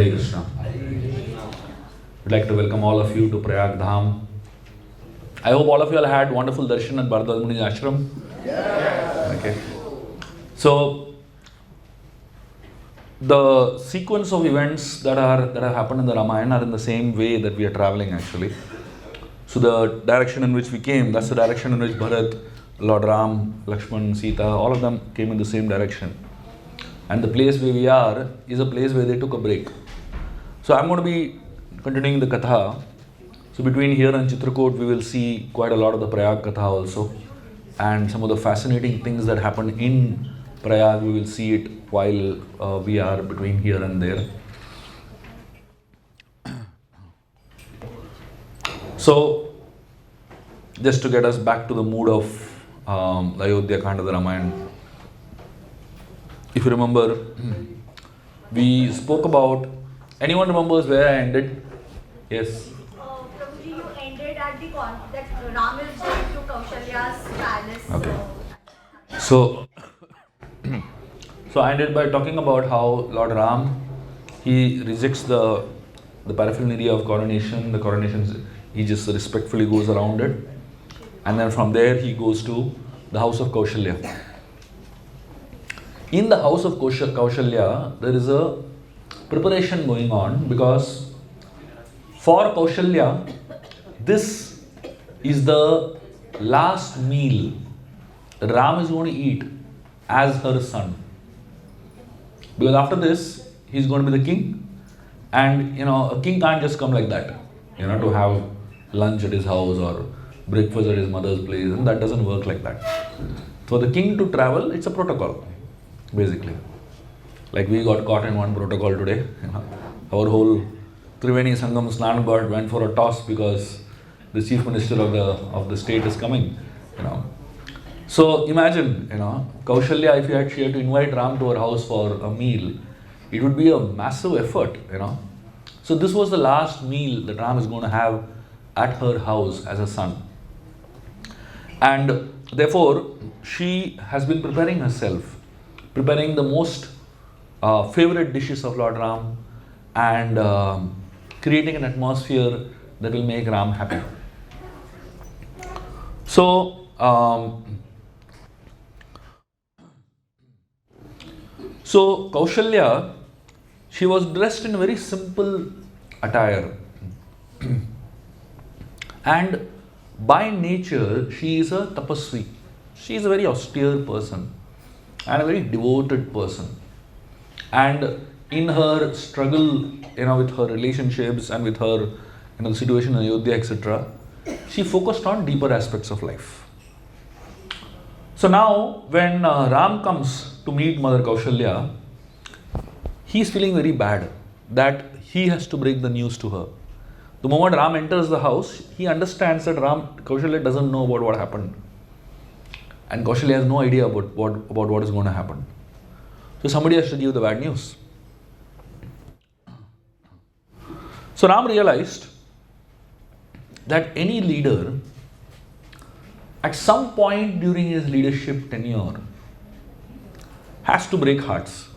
Hare Krishna. I'd like to welcome all of you to Prayag Dham. I hope all of you all had wonderful darshan at Bharadwaj Muni's ashram. Yeah. Okay. So the sequence of events that have happened in the Ramayana are in the same way that we are traveling actually. So the direction in which we came, that's the direction in which Bharat, Lord Ram, Lakshman, Sita, all of them came in the same direction. And the place where we are is a place where they took a break. So I'm going to be continuing the Katha. So between here and Chitrakoot, we will see quite a lot of the Prayag Katha also. And some of the fascinating things that happen in Prayag, we will see it while we are between here and there. So, just to get us back to the mood of Ayodhya Kanda, the Ramayana. If you remember, we spoke about, anyone remembers where I ended? Yes. Prabhuji, you ended at the that Ram is going to Kaushalya's palace. Okay. So I ended by talking about how Lord Ram, he rejects the paraphernalia of coronation. The coronation, he just respectfully goes around it. And then from there he goes to the house of Kaushalya. In the house of Kaushalya, there is a preparation going on because for Kaushalya, this is the last meal that Ram is going to eat as her son. Because after this, he's going to be the king. And a king can't just come like that, to have lunch at his house or breakfast at his mother's place. And that doesn't work like that. For the king to travel, it's a protocol, basically. Like we got caught in one protocol today. Our whole Triveni Sangam Snan God went for a toss because the chief minister of the state is coming. So imagine, Kaushalya, if she had to invite Ram to her house for a meal, it would be a massive effort, So this was the last meal that Ram is going to have at her house as a son. And therefore, she has been preparing herself, preparing the most favorite dishes of Lord Ram and creating an atmosphere that will make Ram happy. So Kaushalya, she was dressed in a very simple attire. And by nature, she is a tapasvi. She is a very austere person and a very devoted person. And in her struggle, with her relationships and with her, the situation in Ayodhya, etc., she focused on deeper aspects of life. So now, when Ram comes to meet Mother Kaushalya, he is feeling very bad that he has to break the news to her. The moment Ram enters the house, he understands that Kaushalya doesn't know about what happened. And Kaushalya has no idea about what is going to happen. So somebody has to give the bad news. So Ram realized that any leader, at some point during his leadership tenure, has to break hearts.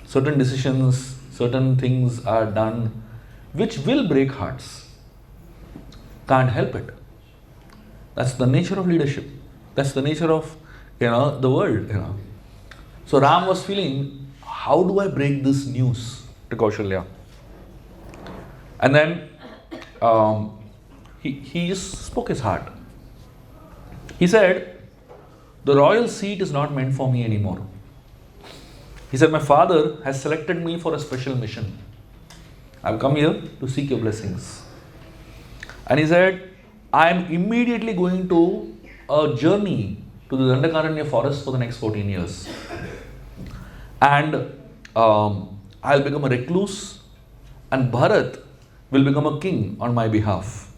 Certain decisions, certain things are done which will break hearts. Can't help it. That's the nature of leadership. That's the nature of the world. So Ram was feeling, how do I break this news to Kaushalya? And then he just spoke his heart. He said, the royal seat is not meant for me anymore. He said, my father has selected me for a special mission. I've come here to seek your blessings. And he said, I am immediately going to a journey to the Dandakaranya forest for the next 14 years. And I'll become a recluse and Bharat will become a king on my behalf.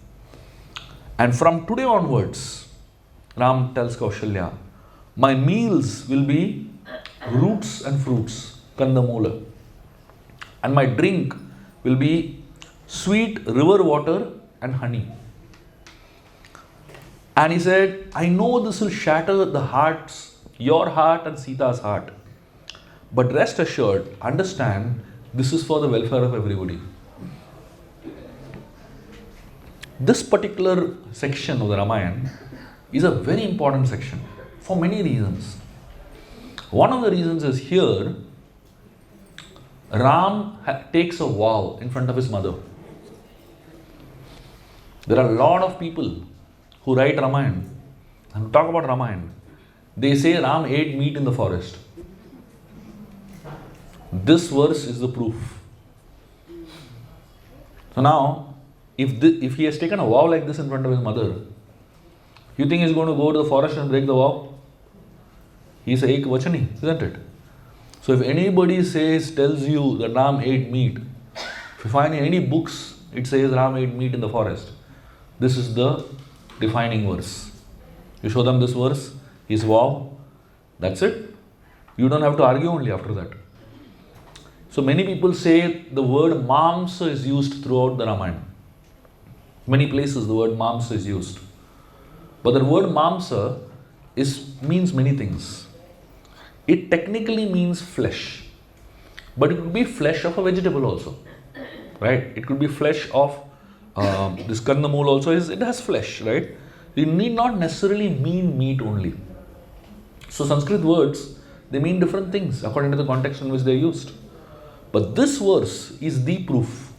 And from today onwards, Ram tells Kaushalya, my meals will be roots and fruits, Kanda Moola. And my drink will be sweet river water and honey. And he said, I know this will shatter the hearts, your heart and Sita's heart. But rest assured, understand, This is for the welfare of everybody. This particular section of the Ramayana is a very important section for many reasons. One of the reasons is here, Ram takes a vow in front of his mother. There are a lot of people who write Ramayana and talk about Ramayana. They say Ram ate meat in the forest. This verse is the proof. So now, if he has taken a vow like this in front of his mother, you think he's going to go to the forest and break the vow? He's a ekvachani, isn't it? So if anybody tells you that Ram ate meat, if you find in any books, it says Ram ate meat in the forest. This is the defining verse. You show them this verse, his vow, that's it. You don't have to argue only after that. So many people say the word mamsa is used throughout the Ramayana. Many places the word mamsa is used. But the word mamsa means many things. It technically means flesh. But it could be flesh of a vegetable also. Right? It could be flesh of this kandamul also. It has flesh, right? It need not necessarily mean meat only. So Sanskrit words, they mean different things according to the context in which they are used. But this verse is the proof.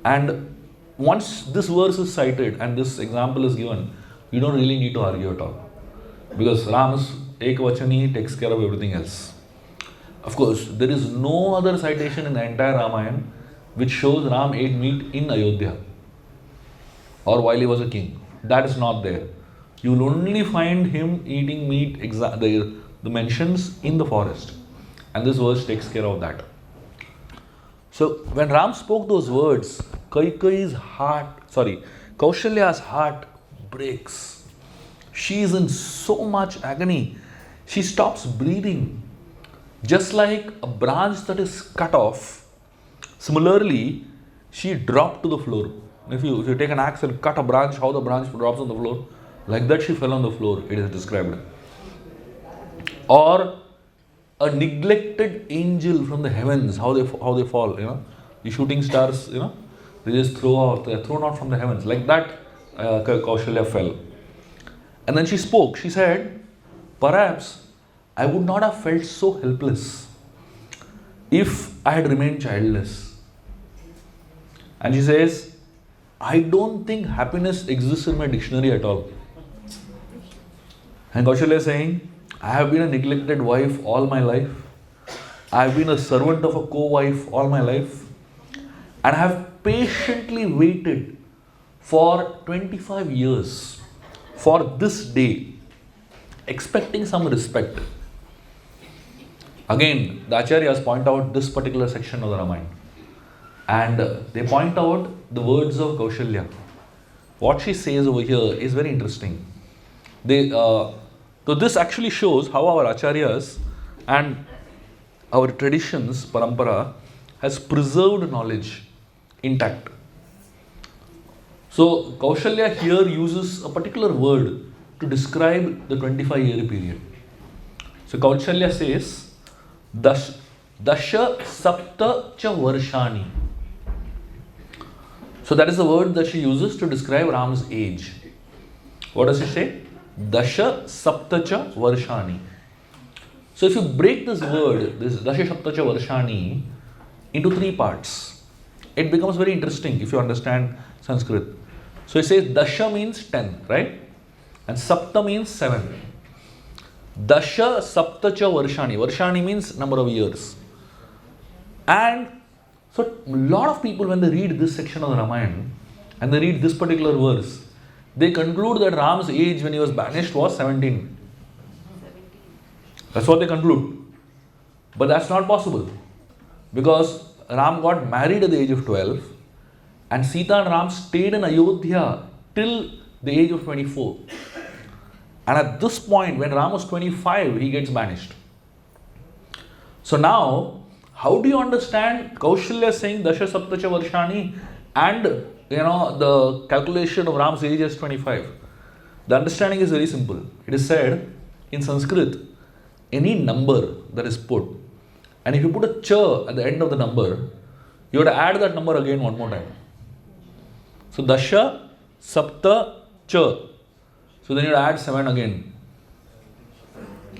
And once this verse is cited and this example is given, you don't really need to argue at all. Because Ram is ekvachani, takes care of everything else. Of course, there is no other citation in the entire Ramayana which shows Ram ate meat in Ayodhya or while he was a king. That is not there. You will only find him eating meat, the mentions in the forest. And this verse takes care of that. So when Ram spoke those words, Kaushalya's heart breaks. She is in so much agony. She stops breathing. Just like a branch that is cut off, similarly, she dropped to the floor. If you take an axe and cut a branch, how the branch drops on the floor, like that she fell on the floor, it is described. Or a neglected angel from the heavens, how they fall, the shooting stars, they just they're thrown out from the heavens. Like that, Kaushalya fell. And then she spoke. She said, perhaps I would not have felt so helpless if I had remained childless. And she says, I don't think happiness exists in my dictionary at all. And Kaushalya is saying, I have been a neglected wife all my life. I have been a servant of a co-wife all my life. And I have patiently waited for 25 years for this day, expecting some respect. Again, the Acharyas point out this particular section of the Ramayana. And they point out the words of Kaushalya. What she says over here is very interesting. So this actually shows how our Acharyas and our traditions, parampara, has preserved knowledge intact. So Kaushalya here uses a particular word to describe the 25-year period. So Kaushalya says, Dasha Sapta Cha Varshani. So that is the word that she uses to describe Ram's age. What does she say? Dasha Saptacha Varshani. So if you break this word, this Dasha Saptacha Varshani, into three parts, it becomes very interesting if you understand Sanskrit. So it says Dasha means 10, right? And Sapta means 7. Dasha Saptacha Varshani. Varshani means number of years. And so a lot of people, when they read this section of the Ramayana and they read this particular verse, they conclude that Ram's age when he was banished was 17. That's what they conclude. But that's not possible. Because Ram got married at the age of 12 and Sita and Ram stayed in Ayodhya till the age of 24. And at this point, when Ram was 25, he gets banished. So now, how do you understand Kaushalya saying Dasha Saptacha Varshani and the calculation of Ram's age as 25? The understanding is very simple. It is said in Sanskrit, any number that is put And if you put a ch at the end of the number, you have to add that number again one more time. So dasha, sapta, cha. So then you add 7 again.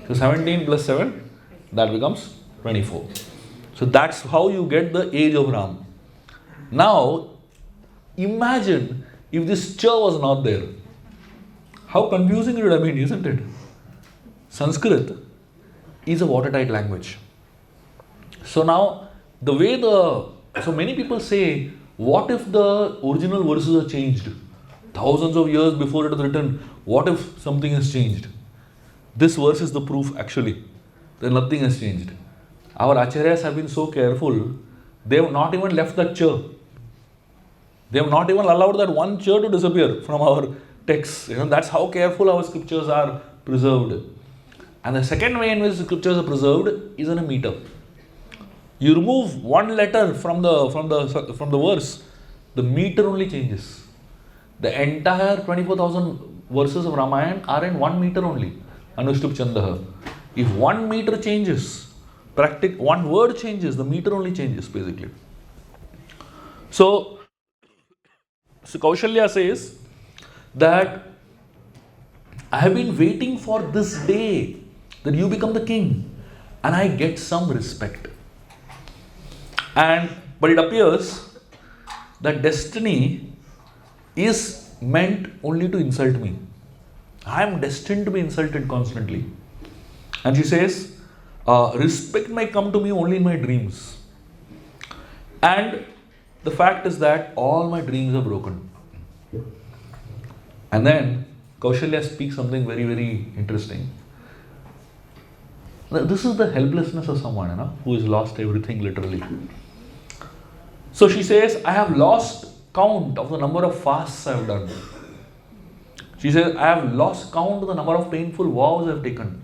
So 17 plus 7, that becomes 24. So that's how you get the age of Ram. Now, imagine if this cha was not there. How confusing it would have been, isn't it? Sanskrit is a watertight language. So now, so many people say, what if the original verses are changed? Thousands of years before it was written, what if something has changed? This verse is the proof actually that nothing has changed. Our acharyas have been so careful, they have not even left that cha. They have not even allowed that one cha to disappear from our texts. That's how careful our scriptures are preserved. And the second way in which the scriptures are preserved is in a meter. You remove one letter from the verse, the meter only changes. The entire 24,000 verses of Ramayana are in 1 meter only. Anushtup Chandaha. If 1 meter changes, one word changes, the meter only changes basically. So Kaushalya says that I have been waiting for this day that you become the king and I get some respect. But it appears that destiny is meant only to insult me. I am destined to be insulted constantly. And she says, respect may come to me only in my dreams. And the fact is that all my dreams are broken. And then Kaushalya speaks something very, very interesting. This is the helplessness of someone, who has lost everything literally. So she says, I have lost count of the number of fasts I have done. She says, I have lost count of the number of painful vows I have taken.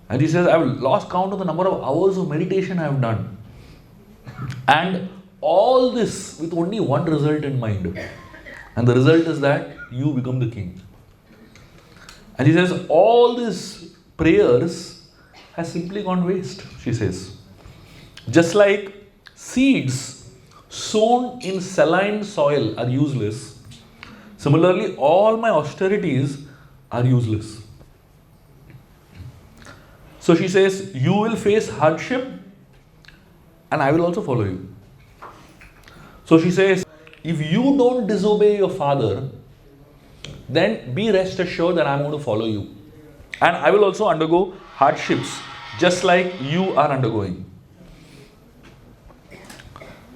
And she says, I have lost count of the number of hours of meditation I have done. And all this with only one result in mind. And the result is that you become the king. And she says, all these prayers has simply gone waste, she says. Just like seeds sown in saline soil are useless, similarly, all my austerities are useless. So she says, you will face hardship and I will also follow you. So she says, if you don't disobey your father, then be rest assured that I am going to follow you. And I will also undergo hardships just like you are undergoing.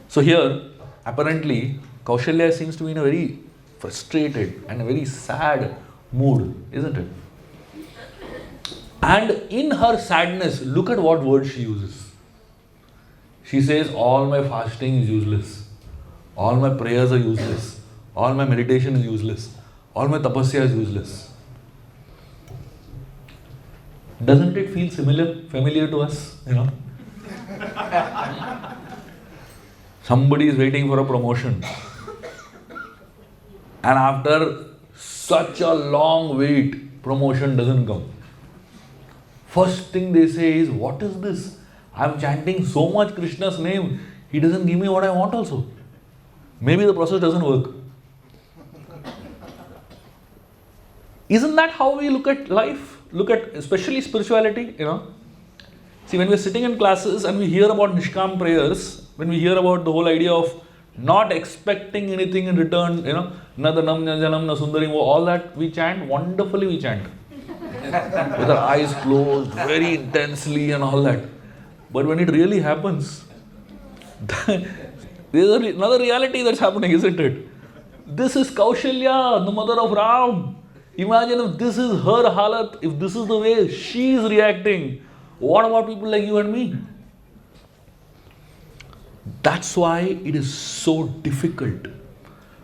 So here, apparently, Kaushalya seems to be in a very frustrated and a very sad mood, isn't it? And in her sadness, look at what word she uses. She says, all my fasting is useless. All my prayers are useless. All my meditation is useless. All my tapasya is useless. Doesn't it feel familiar to us? Somebody is waiting for a promotion. And after such a long wait, promotion doesn't come. First thing they say is, what is this? I am chanting so much Krishna's name, he doesn't give me what I want also. Maybe the process doesn't work. Isn't that how we look at life? Look at especially spirituality, See, when we're sitting in classes and we hear about Nishkam prayers, when we hear about the whole idea of not expecting anything in return, Nadanam, Njanam, Nasundarim, all that we chant, wonderfully we chant. With our eyes closed, very intensely and all that. But when it really happens, there's another reality that's happening, isn't it? This is Kaushalya, the mother of Ram. Imagine if this is her halat, if this is the way she is reacting. What about people like you and me? That's why it is so difficult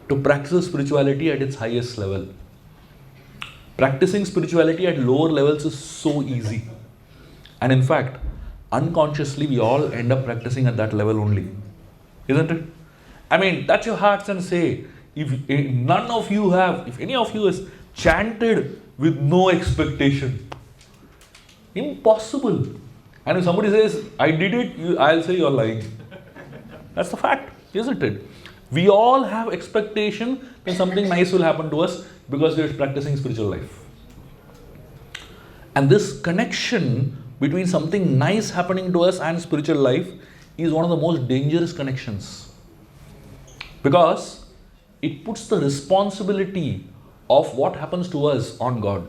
to practice spirituality at its highest level. Practicing spirituality at lower levels is so easy. And in fact, unconsciously we all end up practicing at that level only. Isn't it? I mean, touch your hearts and say, if any of you has chanted with no expectation, impossible. And if somebody says, I did it, I'll say you're lying. That's the fact, isn't it? We all have expectation that something nice will happen to us because we're practicing spiritual life. And this connection between something nice happening to us and spiritual life is one of the most dangerous connections. Because it puts the responsibility of what happens to us on God.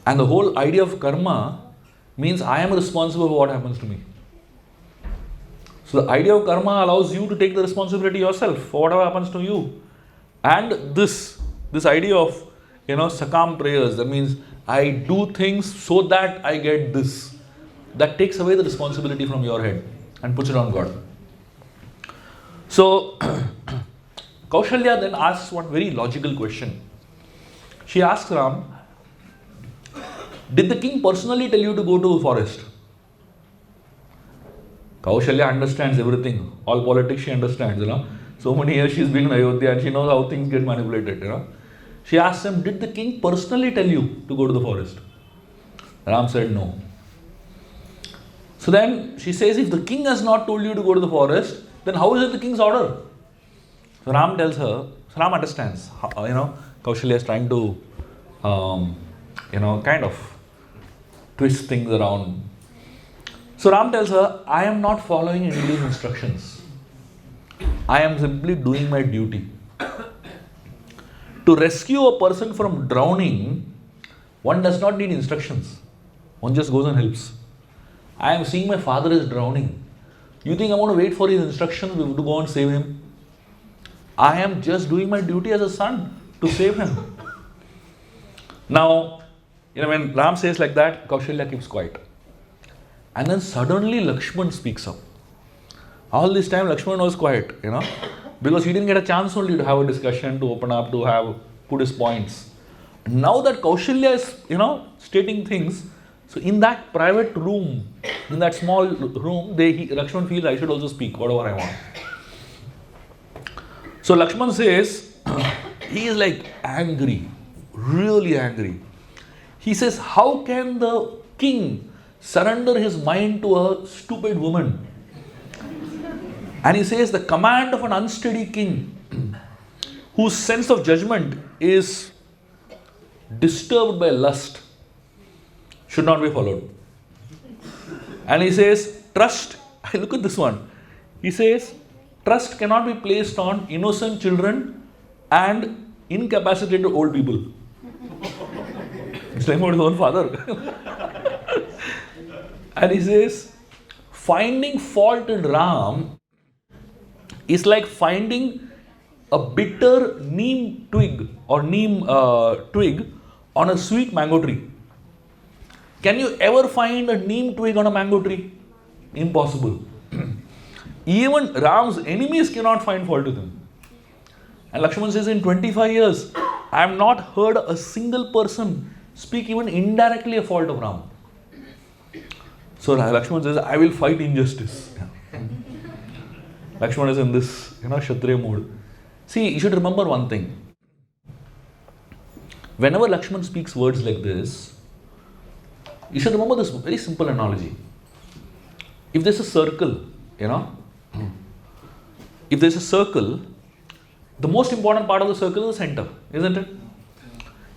And the whole idea of karma means I am responsible for what happens to me. So the idea of karma allows you to take the responsibility yourself for whatever happens to you. And this idea of, sakam prayers, that means I do things so that I get this. That takes away the responsibility from your head and puts it on God. So, Kaushalya then asks one very logical question. She asks Ram, did the king personally tell you to go to the forest? Kaushalya understands everything. All politics she understands, So many years she's been in Ayodhya and she knows how things get manipulated, She asked him, did the king personally tell you to go to the forest? Ram said no. So then she says, if the king has not told you to go to the forest, then how is it the king's order? So Ram tells her, Ram understands, Kaushalya is trying to, kind of twist things around. So Ram tells her, I am not following anybody's instructions. I am simply doing my duty. To rescue a person from drowning, one does not need instructions. One just goes and helps. I am seeing my father is drowning. You think I want to wait for his instructions to go and save him? I am just doing my duty as a son to save him. Now, when Ram says like that, Kaushalya keeps quiet. And then suddenly Lakshman speaks up. All this time Lakshman was quiet, because he didn't get a chance only to have a discussion, to open up, to put his points. Now that Kaushalya is, stating things, so in that private room, in that small room, Lakshman feels I should also speak whatever I want. So Lakshman says, he is like angry, really angry. He says, how can the king surrender his mind to a stupid woman? And he says, the command of an unsteady king, whose sense of judgment is disturbed by lust, should not be followed. And he says, trust, look at this one. He says, trust cannot be placed on innocent children and incapacitated old people. He's talking about his own father. And he says, finding fault in Ram is like finding a bitter neem twig or neem twig on a sweet mango tree. Can you ever find a neem twig on a mango tree? Impossible. Even Ram's enemies cannot find fault with him. And Lakshman says, in 25 years, I have not heard a single person speak even indirectly a fault of Ram. So Lakshman says, I will fight injustice. Lakshman is in this, Kshatriya mood. See, you should remember one thing. Whenever Lakshman speaks words like this, you should remember this very simple analogy. If there's a circle, if there's a circle, the most important part of the circle is the center, isn't it?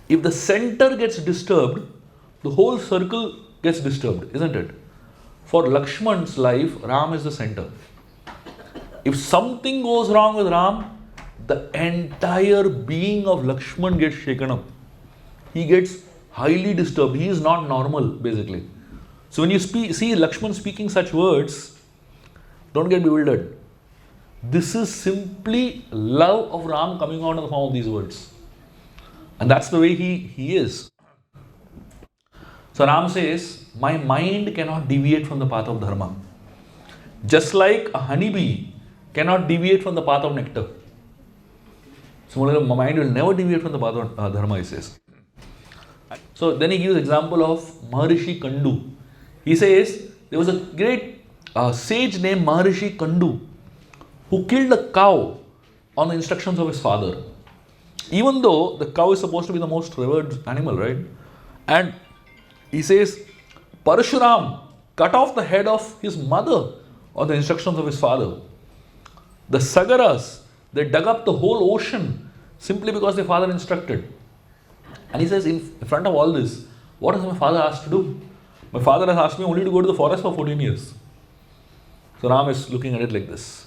If the center gets disturbed, the whole circle gets disturbed, isn't it? For Lakshman's life, Ram is the center. If something goes wrong with Ram, the entire being of Lakshman gets shaken up. He gets highly disturbed. He is not normal, basically. So when you see Lakshman speaking such words, don't get bewildered. This is simply love of Ram coming out in the form of these words. And that's the way he is. So Ram says, my mind cannot deviate from the path of dharma. Just like a honeybee cannot deviate from the path of nectar. Similarly, my mind will never deviate from the path of dharma, he says. So then he gives example of Maharishi Kandu. He says, there was a great sage named Maharishi Kandu who killed a cow on the instructions of his father. Even though the cow is supposed to be the most revered animal, right? And he says, Parshuram cut off the head of his mother on the instructions of his father. The Sagaras, they dug up the whole ocean simply because their father instructed. And he says, in front of all this, what has my father asked to do? My father has asked me only to go to the forest for 14 years. So Ram is looking at it like this.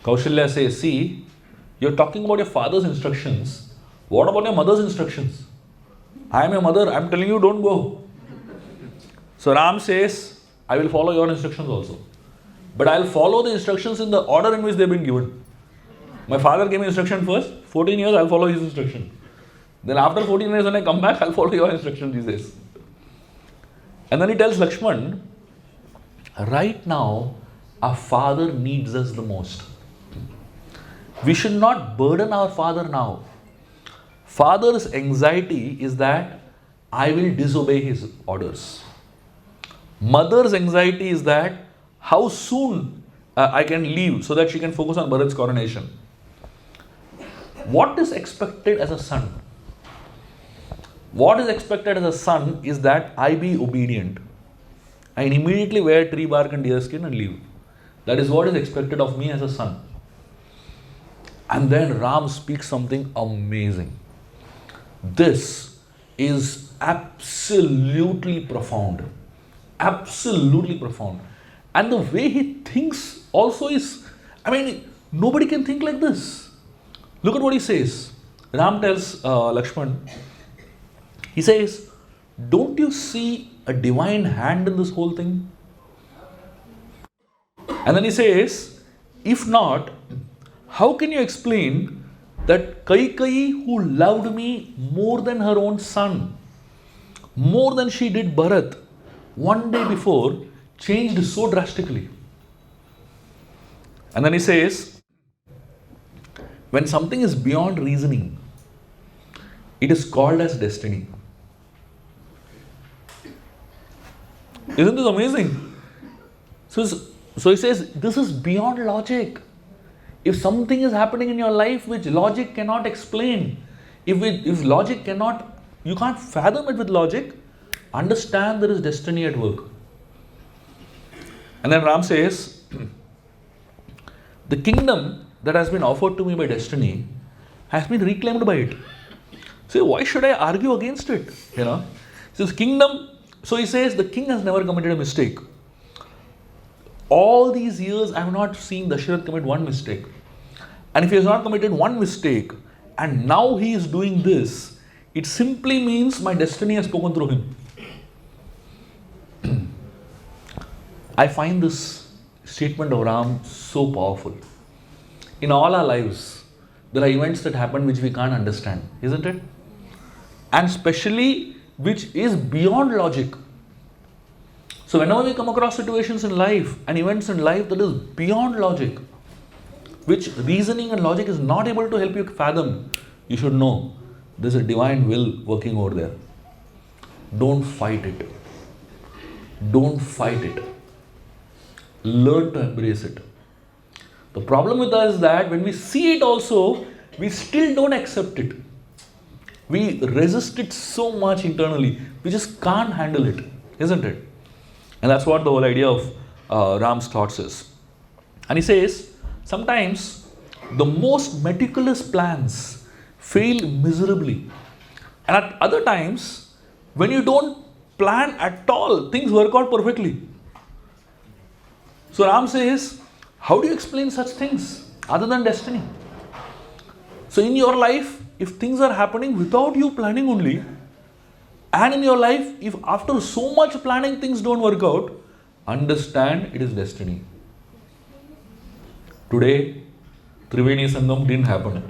Kaushalya says, see, you're talking about your father's instructions. What about your mother's instructions? I am your mother, I am telling you don't go. So Ram says, I will follow your instructions also. But I will follow the instructions in the order in which they have been given. My father gave me instruction first, 14 years I will follow his instruction. Then after 14 years when I come back, I will follow your instructions, he says. And then he tells Lakshman, right now, our father needs us the most. We should not burden our father now. Father's anxiety is that I will disobey his orders. Mother's anxiety is that how soon I can leave so that she can focus on Bharat's coronation. What is expected as a son? What is expected as a son is that I be obedient. I immediately wear tree bark and deer skin and leave. That is what is expected of me as a son. And then Ram speaks something amazing. This is absolutely profound. Absolutely profound. And the way he thinks also is, nobody can think like this. Look at what he says. Ram tells Lakshman, he says, don't you see a divine hand in this whole thing? And then he says, if not, how can you explain that Kaikeyi, who loved me more than her own son, more than she did Bharat, one day before, changed so drastically? And then he says, when something is beyond reasoning, it is called as destiny. Isn't this amazing? So he says, this is beyond logic. If something is happening in your life which logic cannot explain, if logic cannot, you can't fathom it with logic, understand there is destiny at work. And then Ram says, the kingdom that has been offered to me by destiny has been reclaimed by it. So why should I argue against it? This kingdom, so he says the king has never committed a mistake. All these years I have not seen Dasharath commit one mistake. And if he has not committed one mistake and now he is doing this, it simply means my destiny has spoken through him. I find this statement of Ram so powerful. In all our lives, there are events that happen which we can't understand, isn't it? And especially which is beyond logic. So whenever we come across situations in life and events in life that is beyond logic, which reasoning and logic is not able to help you fathom, you should know there's a divine will working over there. Don't fight it. Don't fight it. Learn to embrace it. The problem with us is that when we see it also, we still don't accept it. We resist it so much internally, we just can't handle it, isn't it? And that's what the whole idea of Ram's thoughts is. And he says, sometimes the most meticulous plans fail miserably. And at other times, when you don't plan at all, things work out perfectly. So Ram says, how do you explain such things other than destiny? So in your life, if things are happening without you planning only, and in your life, if after so much planning things don't work out, understand it is destiny. Today, Triveni Sangam didn't happen.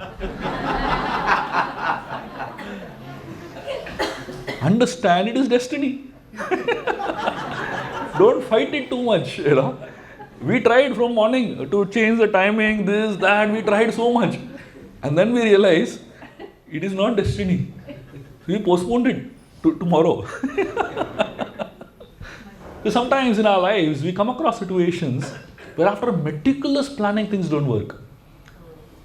Understand it is destiny. Don't fight it too much, We tried from morning to change the timing, this, that, we tried so much. And then we realize it is not destiny. We postponed it to tomorrow. So sometimes in our lives, we come across situations where after meticulous planning, things don't work.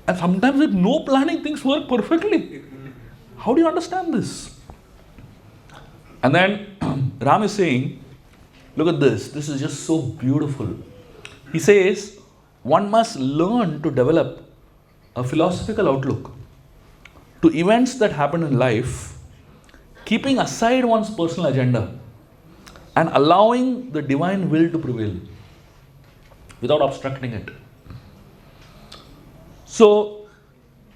And sometimes with no planning, things work perfectly. How do you understand this? And then Ram is saying, look at this. This is just so beautiful. He says, one must learn to develop a philosophical outlook to events that happen in life, keeping aside one's personal agenda and allowing the divine will to prevail without obstructing it. So,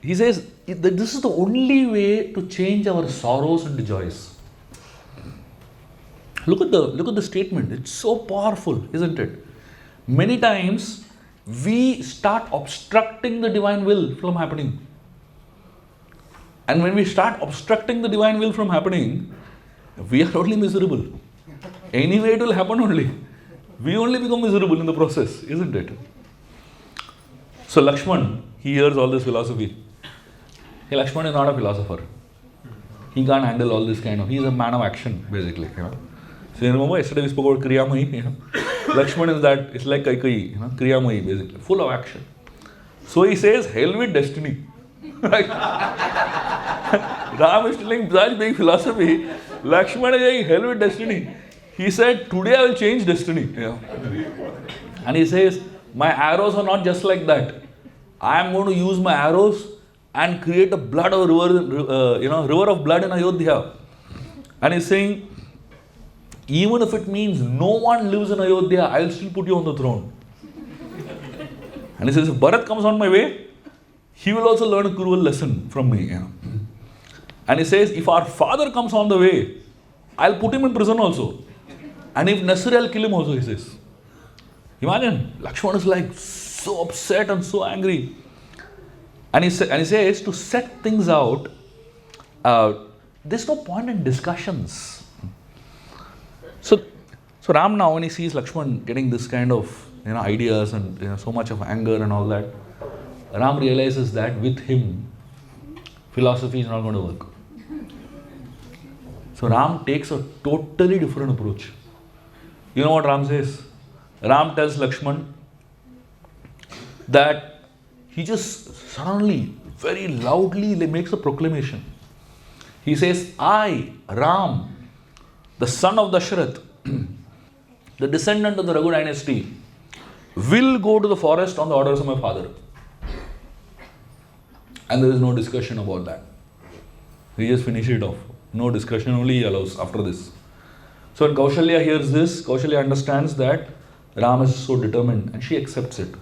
he says that this is the only way to change our sorrows into joys. Look at the statement. It's so powerful, isn't it? Many times we start obstructing the divine will from happening. And when we start obstructing the divine will from happening, we are only miserable. Anyway, it will happen only. We only become miserable in the process, isn't it? So Lakshman, he hears all this philosophy. Hey, Lakshman is not a philosopher. He can't handle all this kind of, he's a man of action, basically. So you remember yesterday we spoke about Kriyamayi, Lakshman is that, it's like Kaikeyi, Kriyamayi, basically, full of action. So he says, hell with destiny. Right? Ram is telling such big philosophy. Lakshman is saying, hell with destiny. He said, today I will change destiny. And he says, my arrows are not just like that. I am going to use my arrows and create a blood of river of blood in Ayodhya. And he's saying, even if it means no one lives in Ayodhya, I will still put you on the throne. And he says, if Bharat comes on my way, he will also learn a cruel lesson from me. And he says, if our father comes on the way, I'll put him in prison also. And if necessary, I'll kill him also, he says. Imagine, Lakshman is like so upset and so angry. And he says, to set things out, there's no point in discussions. So Ram now, when he sees Lakshman getting this kind of ideas and so much of anger and all that, Ram realizes that with him, philosophy is not going to work. So Ram takes a totally different approach. You know what Ram says? Ram tells Lakshman that he just suddenly, very loudly makes a proclamation. He says, I, Ram, the son of Dashrath, the descendant of the Raghu dynasty, will go to the forest on the orders of my father. And there is no discussion about that. He just finished it off. No discussion, only he allows after this. So when Kaushalya hears this, Kaushalya understands that Ram is so determined and she accepts it.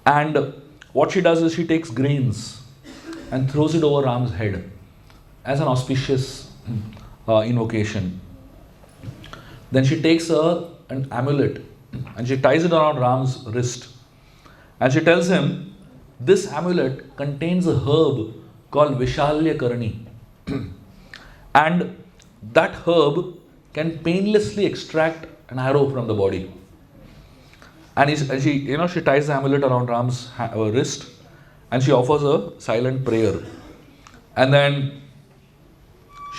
And what she does is she takes grains and throws it over Ram's head as an auspicious invocation. Then she takes an amulet and she ties it around Ram's wrist. And she tells him, this amulet contains a herb called Vishalya Karani. And that herb can painlessly extract an arrow from the body. And she ties the amulet around Ram's wrist and she offers a silent prayer. And then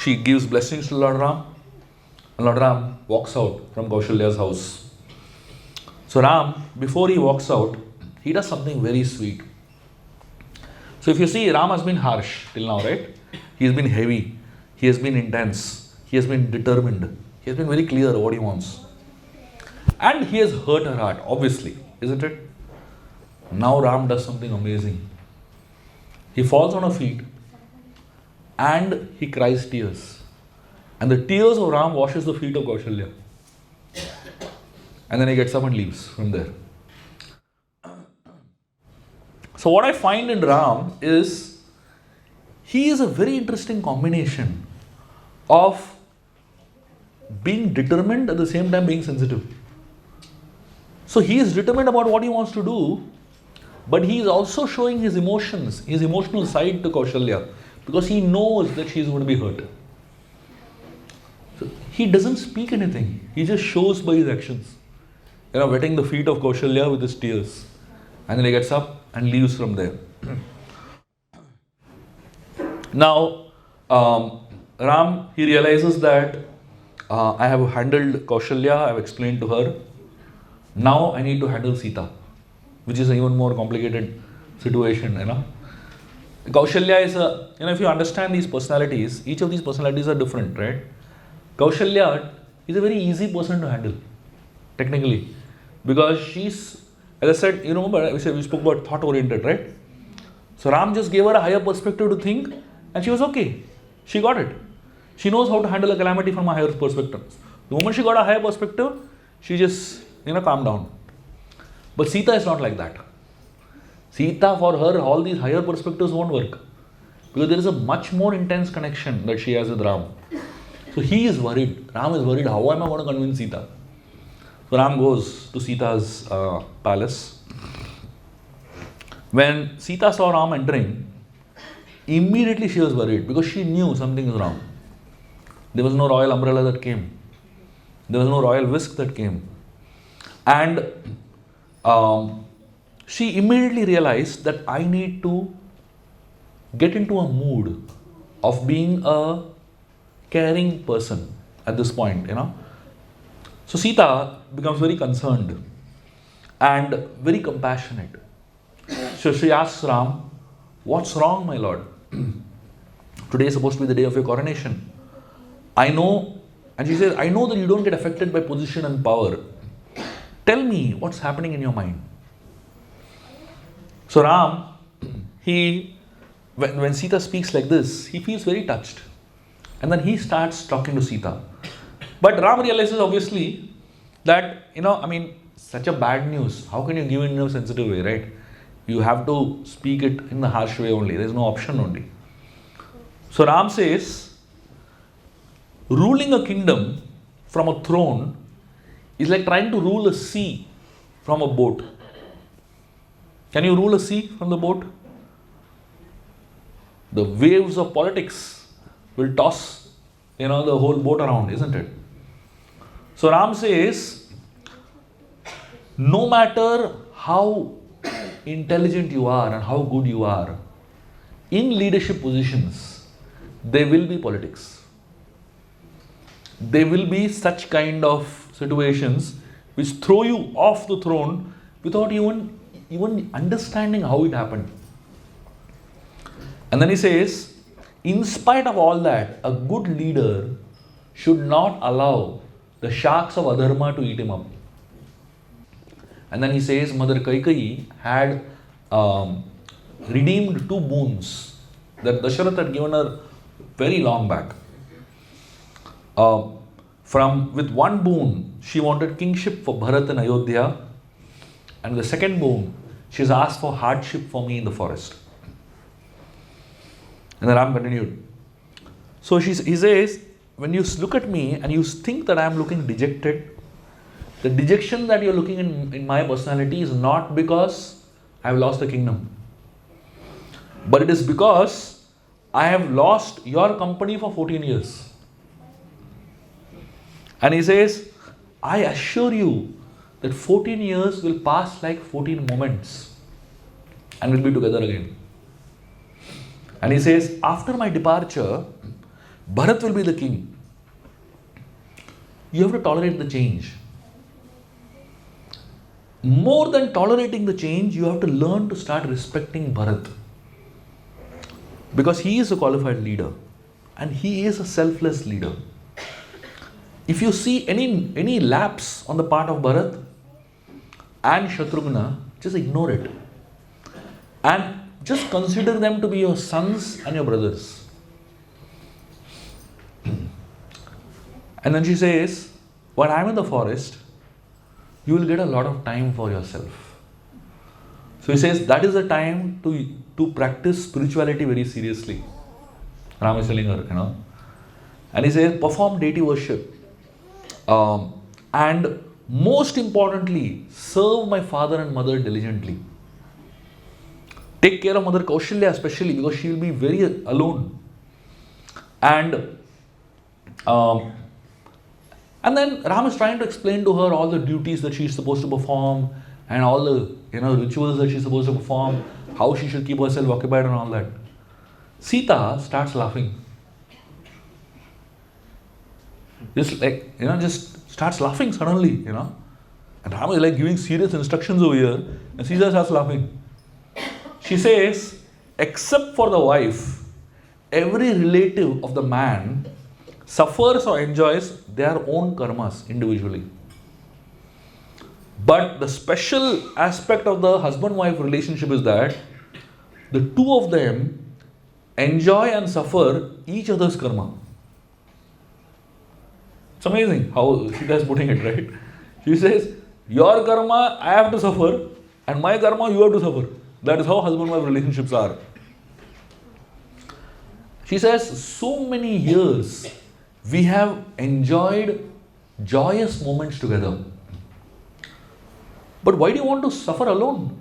she gives blessings to Lord Ram. And Lord Ram walks out from Kaushalya's house. So Ram, before he walks out, he does something very sweet. So if you see, Ram has been harsh till now, right? He has been heavy. He has been intense. He has been determined. He has been very clear what he wants. And he has hurt her heart, obviously, isn't it? Now Ram does something amazing. He falls on her feet and he cries tears. And the tears of Ram washes the feet of Kaushalya. And then he gets up and leaves from there. So what I find in Ram is, he is a very interesting combination of being determined at the same time being sensitive. So he is determined about what he wants to do, but he is also showing his emotions, his emotional side to Kaushalya, because he knows that she is going to be hurt. So he doesn't speak anything. He just shows by his actions. Wetting the feet of Kaushalya with his tears. And then he gets up and leaves from there. Now, Ram, he realizes that I have handled Kaushalya, I have explained to her. Now I need to handle Sita, which is an even more complicated situation, Kaushalya is if you understand these personalities, each of these personalities are different, right? Kaushalya is a very easy person to handle, technically, because she's, as I said, you remember we spoke about thought oriented, right? So Ram just gave her a higher perspective to think, and she was okay. She got it. She knows how to handle a calamity from a higher perspective. The moment she got a higher perspective, she just calmed down. But Sita is not like that. Sita, for her, all these higher perspectives won't work, because there is a much more intense connection that she has with Ram. So he is worried. Ram is worried. How am I going to convince Sita? So Ram goes to Sita's palace. When Sita saw Ram entering, immediately she was worried because she knew something is wrong. There was no royal umbrella that came. There was no royal whisk that came. And she immediately realized that I need to get into a mood of being a caring person at this point, So Sita becomes very concerned and very compassionate. So she asks Ram, "What's wrong, my lord? Today is supposed to be the day of your coronation. I know," and she says, "I know that you don't get affected by position and power. Tell me what's happening in your mind." So Ram, when Sita speaks like this, he feels very touched. And then he starts talking to Sita. But Ram realizes obviously that, such a bad news, how can you give it in a sensitive way, right? You have to speak it in the harsh way only. There is no option only. So Ram says, ruling a kingdom from a throne is like trying to rule a sea from a boat. Can you rule a sea from the boat? The waves of politics will toss, the whole boat around, isn't it? So Ram says, no matter how intelligent you are and how good you are, in leadership positions, there will be politics. There will be such kind of situations which throw you off the throne without even understanding how it happened. And then he says, in spite of all that, a good leader should not allow the sharks of adharma to eat him up. And then he says, Mother Kaikeyi had redeemed 2 boons that Dasharatha had given her very long back. With one boon, she wanted kingship for Bharat and Ayodhya, and the second boon, she's asked for hardship for me in the forest. And then Ram continued. So he says, when you look at me and you think that I am looking dejected, the dejection that you're looking in my personality is not because I have lost the kingdom, but it is because I have lost your company for 14 years. And he says, I assure you that 14 years will pass like 14 moments and we'll be together again. And he says, after my departure, Bharat will be the king. You have to tolerate the change. More than tolerating the change, you have to learn to start respecting Bharat. Because he is a qualified leader and he is a selfless leader. If you see any lapse on the part of Bharat and Shatrughna, just ignore it. And just consider them to be your sons and your brothers. And then she says, when I'm in the forest, you will get a lot of time for yourself. So he says, that is the time to practice spirituality very seriously. Ram is telling her, And he says, perform deity worship. And most importantly, serve my father and mother diligently. Take care of Mother Kaushalya especially because she will be very alone. And then Ram is trying to explain to her all the duties that she is supposed to perform and all the rituals that she is supposed to perform, how she should keep herself occupied and all that. Sita starts laughing. Just starts laughing suddenly, And Ram is like giving serious instructions over here and Sita starts laughing. She says, except for the wife, every relative of the man suffers or enjoys their own karmas individually. But the special aspect of the husband-wife relationship is that the two of them enjoy and suffer each other's karma. It's amazing how Sita is putting it, right? She says, your karma I have to suffer, and my karma you have to suffer. That is how husband-wife relationships are. She says, so many years we have enjoyed joyous moments together. But why do you want to suffer alone?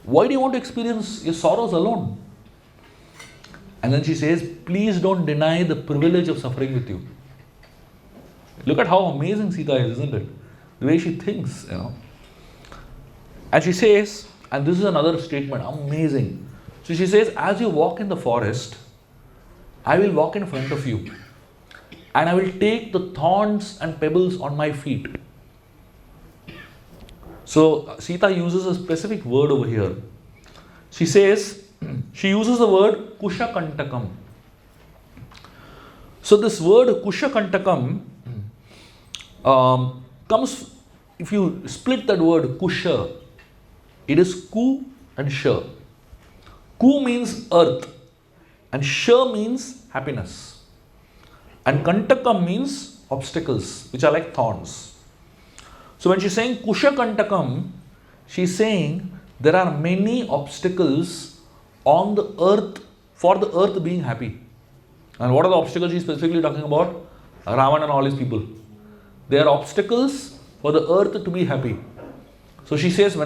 Why do you want to experience your sorrows alone? And then she says, please don't deny the privilege of suffering with you. Look at how amazing Sita is, isn't it? The way she thinks, And she says, and this is another statement, amazing. So she says, as you walk in the forest, I will walk in front of you. And I will take the thorns and pebbles on my feet. So Sita uses a specific word over here. She says, she uses the word kushakantakam. So this word kushakantakam comes, if you split that word kusha, it is ku and sha. Ku means earth and sha means happiness. And kantakam means obstacles, which are like thorns. So when she's saying kusha kantakam, she's saying there are many obstacles on the earth for the earth being happy. And what are the obstacles she's specifically talking about? Ravana and all his people. They are obstacles for the earth to be happy. So she says,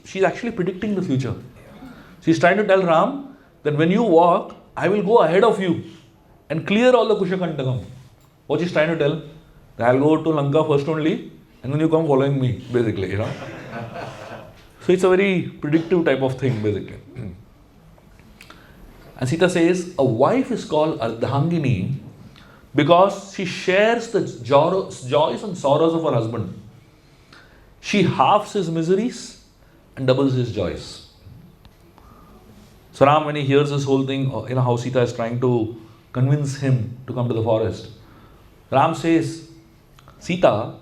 she's actually predicting the future. She's trying to tell Ram that when you walk, I will go ahead of you and clear all the kushakantakam. What she's trying to tell? That I'll go to Lanka first only, and then you come following me, basically, So it's a very predictive type of thing, basically. And Sita says, a wife is called Ardhangini because she shares the joys and sorrows of her husband. She halves his miseries and doubles his joys. So Ram, when he hears this whole thing, how Sita is trying to convince him to come to the forest, Ram says, Sita,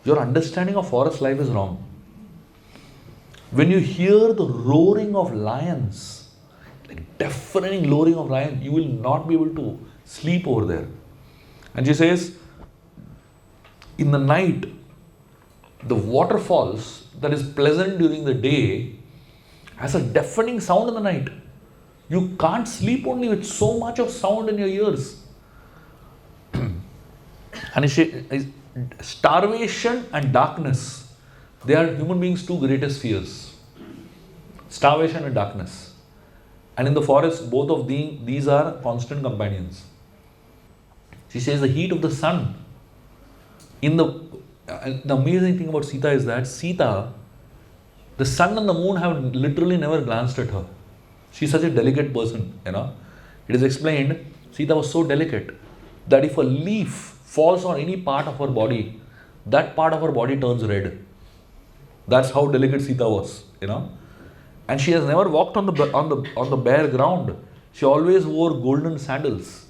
your understanding of forest life is wrong. When you hear the roaring of lions, like deafening roaring of lions, you will not be able to sleep over there. And she says, in the night, the waterfalls that is pleasant during the day has a deafening sound in the night. You can't sleep only with so much of sound in your ears. And starvation and darkness, they are human beings' two greatest fears. Starvation and darkness. And in the forest, both of these are constant companions. She says the heat of the sun. The amazing thing about Sita is that Sita, the sun and the moon have literally never glanced at her. She's such a delicate person, It is explained, Sita was so delicate that if a leaf falls on any part of her body, that part of her body turns red. That's how delicate Sita was, And she has never walked on the bare ground. She always wore golden sandals,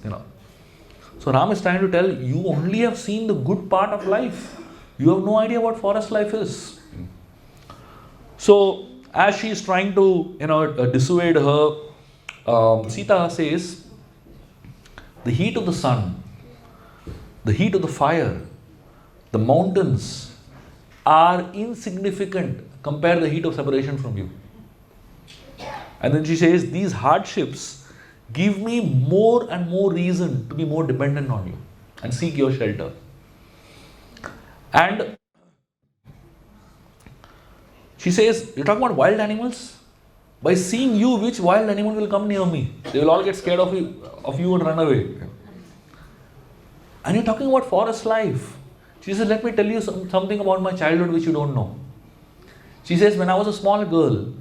So Ram is trying to tell you only have seen the good part of life. You have no idea what forest life is. So as she is trying to dissuade her, Sita says, the heat of the sun, the heat of the fire, the mountains are insignificant compared to the heat of separation from you. And then she says, these hardships give me more and more reason to be more dependent on you and seek your shelter. And she says, you're talking about wild animals? By seeing you, which wild animal will come near me? They will all get scared of you and run away. And you're talking about forest life. She says, let me tell you something about my childhood which you don't know. She says, when I was a small girl,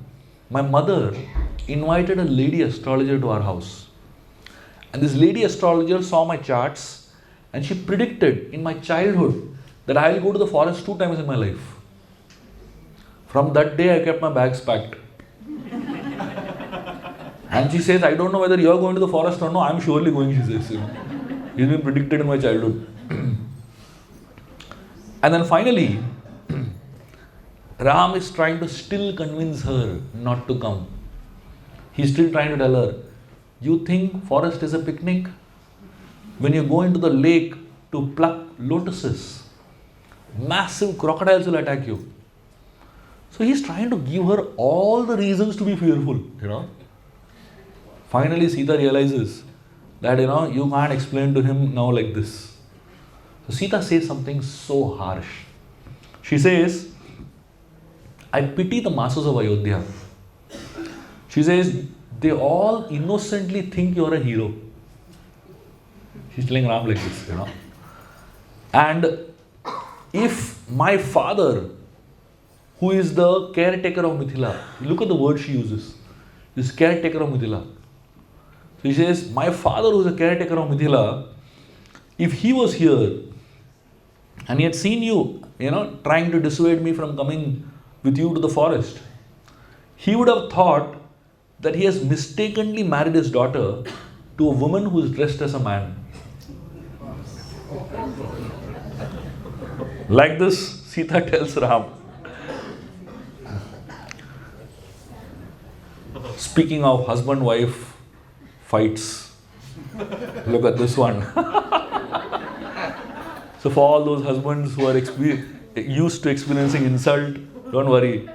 my mother invited a lady astrologer to our house. And this lady astrologer saw my charts and she predicted in my childhood that I will go to the forest 2 times in my life. From that day, I kept my bags packed. And she says, I don't know whether you are going to the forest or no, I'm surely going, she says. It's been predicted in my childhood. And then finally, Ram is trying to still convince her not to come. He's still trying to tell her, you think forest is a picnic? When you go into the lake to pluck lotuses, massive crocodiles will attack you. So he's trying to give her all the reasons to be fearful, Finally, Sita realizes that, you can't explain to him now like this. So Sita says something so harsh. She says, I pity the masses of Ayodhya. She says, they all innocently think you're a hero. She's telling Ram like this, And if my father, who is the caretaker of Mithila, look at the word she uses, this caretaker of Mithila. So he says, my father who is a caretaker of Mithila, if he was here and he had seen you, trying to dissuade me from coming with you to the forest, he would have thought that he has mistakenly married his daughter to a woman who is dressed as a man. Like this, Sita tells Ram. Speaking of husband-wife fights, look at this one. So for all those husbands who are used to experiencing insult, don't worry.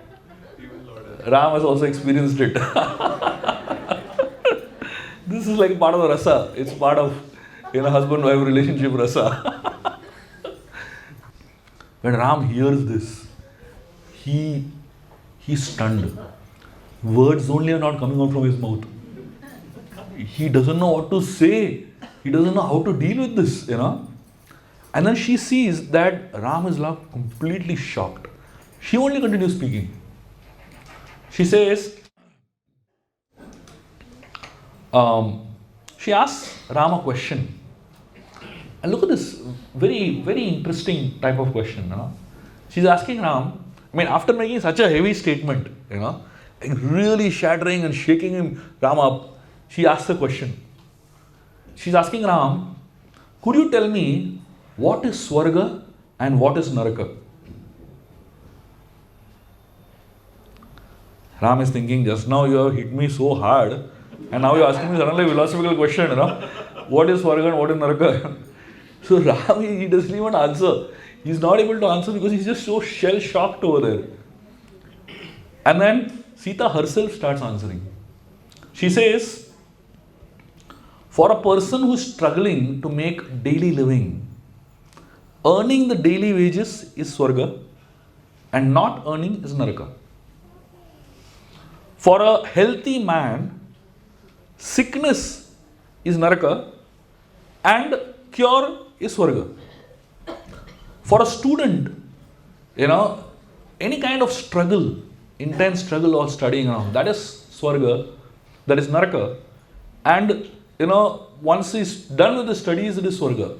Ram has also experienced it. This is like part of the rasa. It's part of husband-wife relationship rasa. When Ram hears this, he's stunned. Words only are not coming out from his mouth. He doesn't know what to say. He doesn't know how to deal with this, And then she sees that Ram is now completely shocked. She only continues speaking. She says, she asks Ram a question. And look at this very, very interesting type of question. She's asking Ram, after making such a heavy statement, like really shattering and shaking Ram up, she asks a question. She's asking Ram, could you tell me what is Swarga and what is Naraka? Ram is thinking, just now you have hit me so hard, and now you're asking me suddenly a philosophical question, what is Swarga and what is Naraka? So Ram, he doesn't even answer. He's not able to answer because he's just so shell-shocked over there. And then Sita herself starts answering. She says, for a person who's struggling to make daily living, earning the daily wages is Swarga and not earning is Naraka. For a healthy man, sickness is Naraka and cure is Swarga. For a student, any kind of struggle, intense struggle or studying around, that is Swarga, that is Naraka. And, once he's done with the studies, it is Swarga.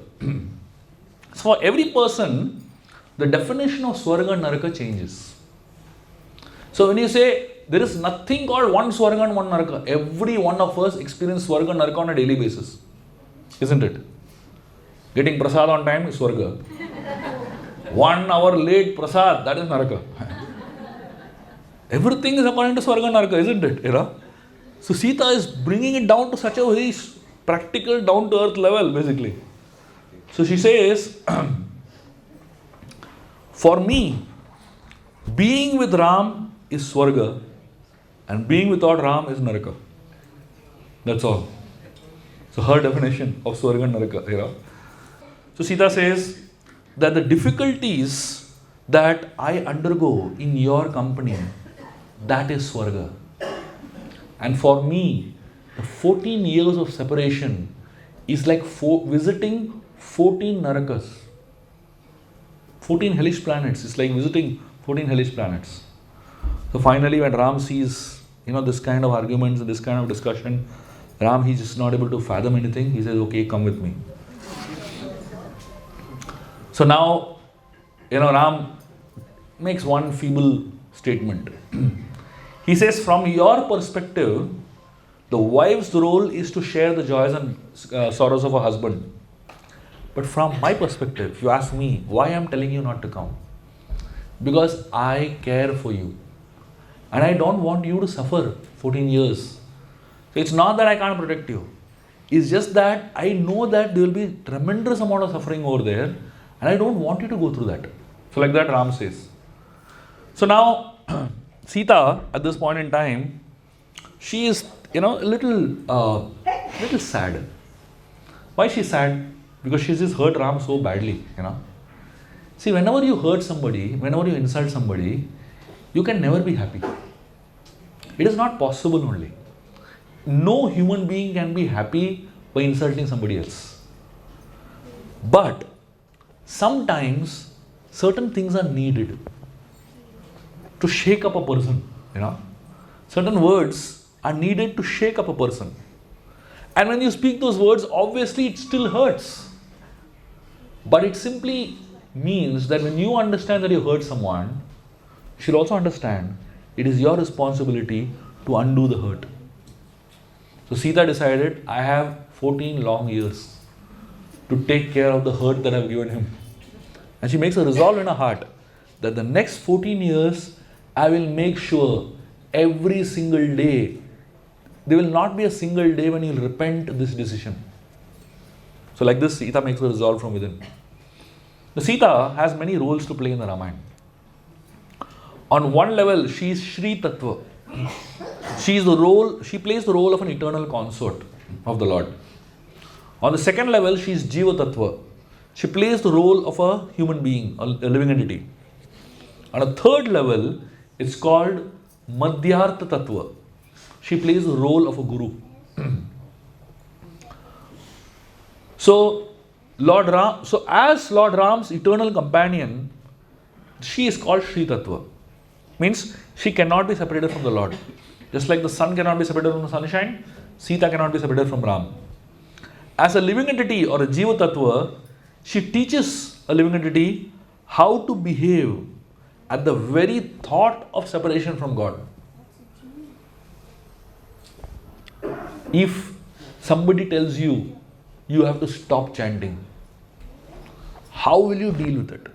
So for every person, the definition of Swarga and Naraka changes. So when you say, there is nothing called one Swarga and one Naraka, every one of us experience Swarga and Naraka on a daily basis. Isn't it? Getting prasad on time is Swarga. 1 hour late prasad, that is Naraka. Everything is according to Swarga and Naraka, isn't it? So Sita is bringing it down to such a very practical, down-to-earth level, basically. So she says, for me, being with Ram is Swarga and being without Ram is Naraka. That's all. So her definition of Swarga and Naraka. So Sita says that the difficulties that I undergo in your company, that is Swarga. And for me, the 14 years of separation is like visiting 14 Narakas. 14 hellish planets. It's like visiting 14 hellish planets. So finally, when Ram sees, this kind of arguments, this kind of discussion, Ram, he's just not able to fathom anything. He says, okay, come with me. So now, Ram makes one feeble statement. He says, from your perspective, the wife's role is to share the joys and sorrows of her husband. But from my perspective, if you ask me why I'm telling you not to come, because I care for you. And I don't want you to suffer 14 years. So it's not that I can't protect you. It's just that I know that there will be tremendous amount of suffering over there, and I don't want you to go through that. So like that Ram says. So now Sita at this point in time, she is a little sad. Why is she sad? Because she's just hurt Ram so badly. See, whenever you hurt somebody, whenever you insult somebody, you can never be happy. It is not possible only. No human being can be happy by insulting somebody else. But sometimes certain things are needed to shake up a person. Certain words are needed to shake up a person. And when you speak those words, obviously it still hurts. But it simply means that when you understand that you hurt someone, you should also understand it is your responsibility to undo the hurt. So Sita decided, I have 14 long years to take care of the hurt that I have given him. And she makes a resolve in her heart that the next 14 years, I will make sure every single day, there will not be a single day when you will repent this decision. So like this, Sita makes a resolve from within. The Sita has many roles to play in the Ramayana. On one level, she is Shri Tattva. She plays the role of an eternal consort of the Lord. On the second level, she is Jiva Tattva. She plays the role of a human being, a living entity. On a third level, it's called Madhyartha Tattva. She plays the role of a guru. So as Lord Ram's eternal companion, she is called Shri Tattva. Means she cannot be separated from the Lord. Just like the sun cannot be separated from the sunshine, Sita cannot be separated from Ram. As a living entity or a Jiva Tattva, she teaches a living entity how to behave at the very thought of separation from God. If somebody tells you, you have to stop chanting, how will you deal with it?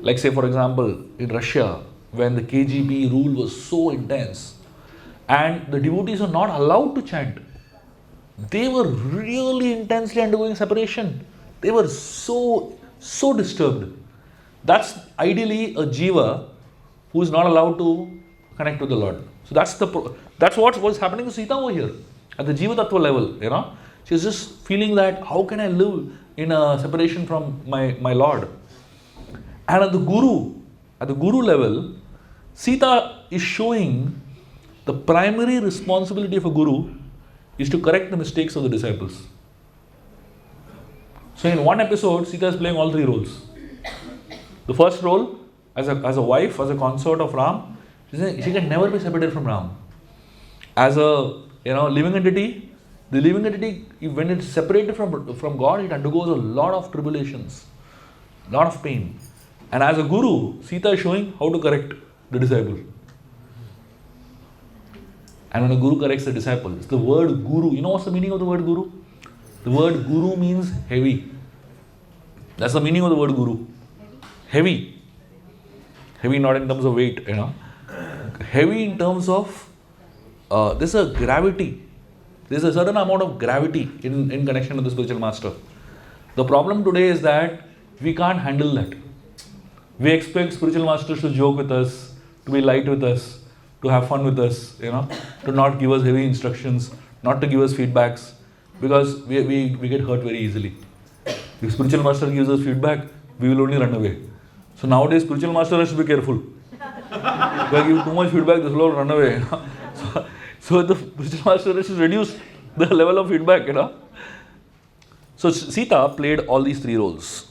Like say for example, in Russia, when the KGB rule was so intense and the devotees were not allowed to chant, they were really intensely undergoing separation. They were so disturbed. That's ideally a jiva who is not allowed to connect with the Lord. So that's what was happening to Sita over here at the jiva tattva level. She's just feeling that how can I live in a separation from my Lord. And at the guru level, Sita is showing the primary responsibility of a guru is to correct the mistakes of the disciples. So in one episode, Sita is playing all three roles. The first role, as a wife, as a consort of Ram, she can never be separated from Ram. As a living entity, the living entity, when it's separated from God, it undergoes a lot of tribulations, a lot of pain. And as a guru, Sita is showing how to correct the disciple. And when a guru corrects the disciple, it's the word guru. You know what's the meaning of the word guru? The word guru means heavy. That's the meaning of the word guru. Heavy. Heavy not in terms of weight, Heavy in terms of, there's a gravity. There's a certain amount of gravity in connection to the spiritual master. The problem today is that we can't handle that. We expect spiritual masters to joke with us, to be light with us, to have fun with us, to not give us heavy instructions, not to give us feedbacks, because we get hurt very easily. If spiritual master gives us feedback, we will only run away. So nowadays, spiritual master has to be careful. If I give too much feedback, this will run away. So the spiritual master has to reduce the level of feedback, So Sita played all these three roles.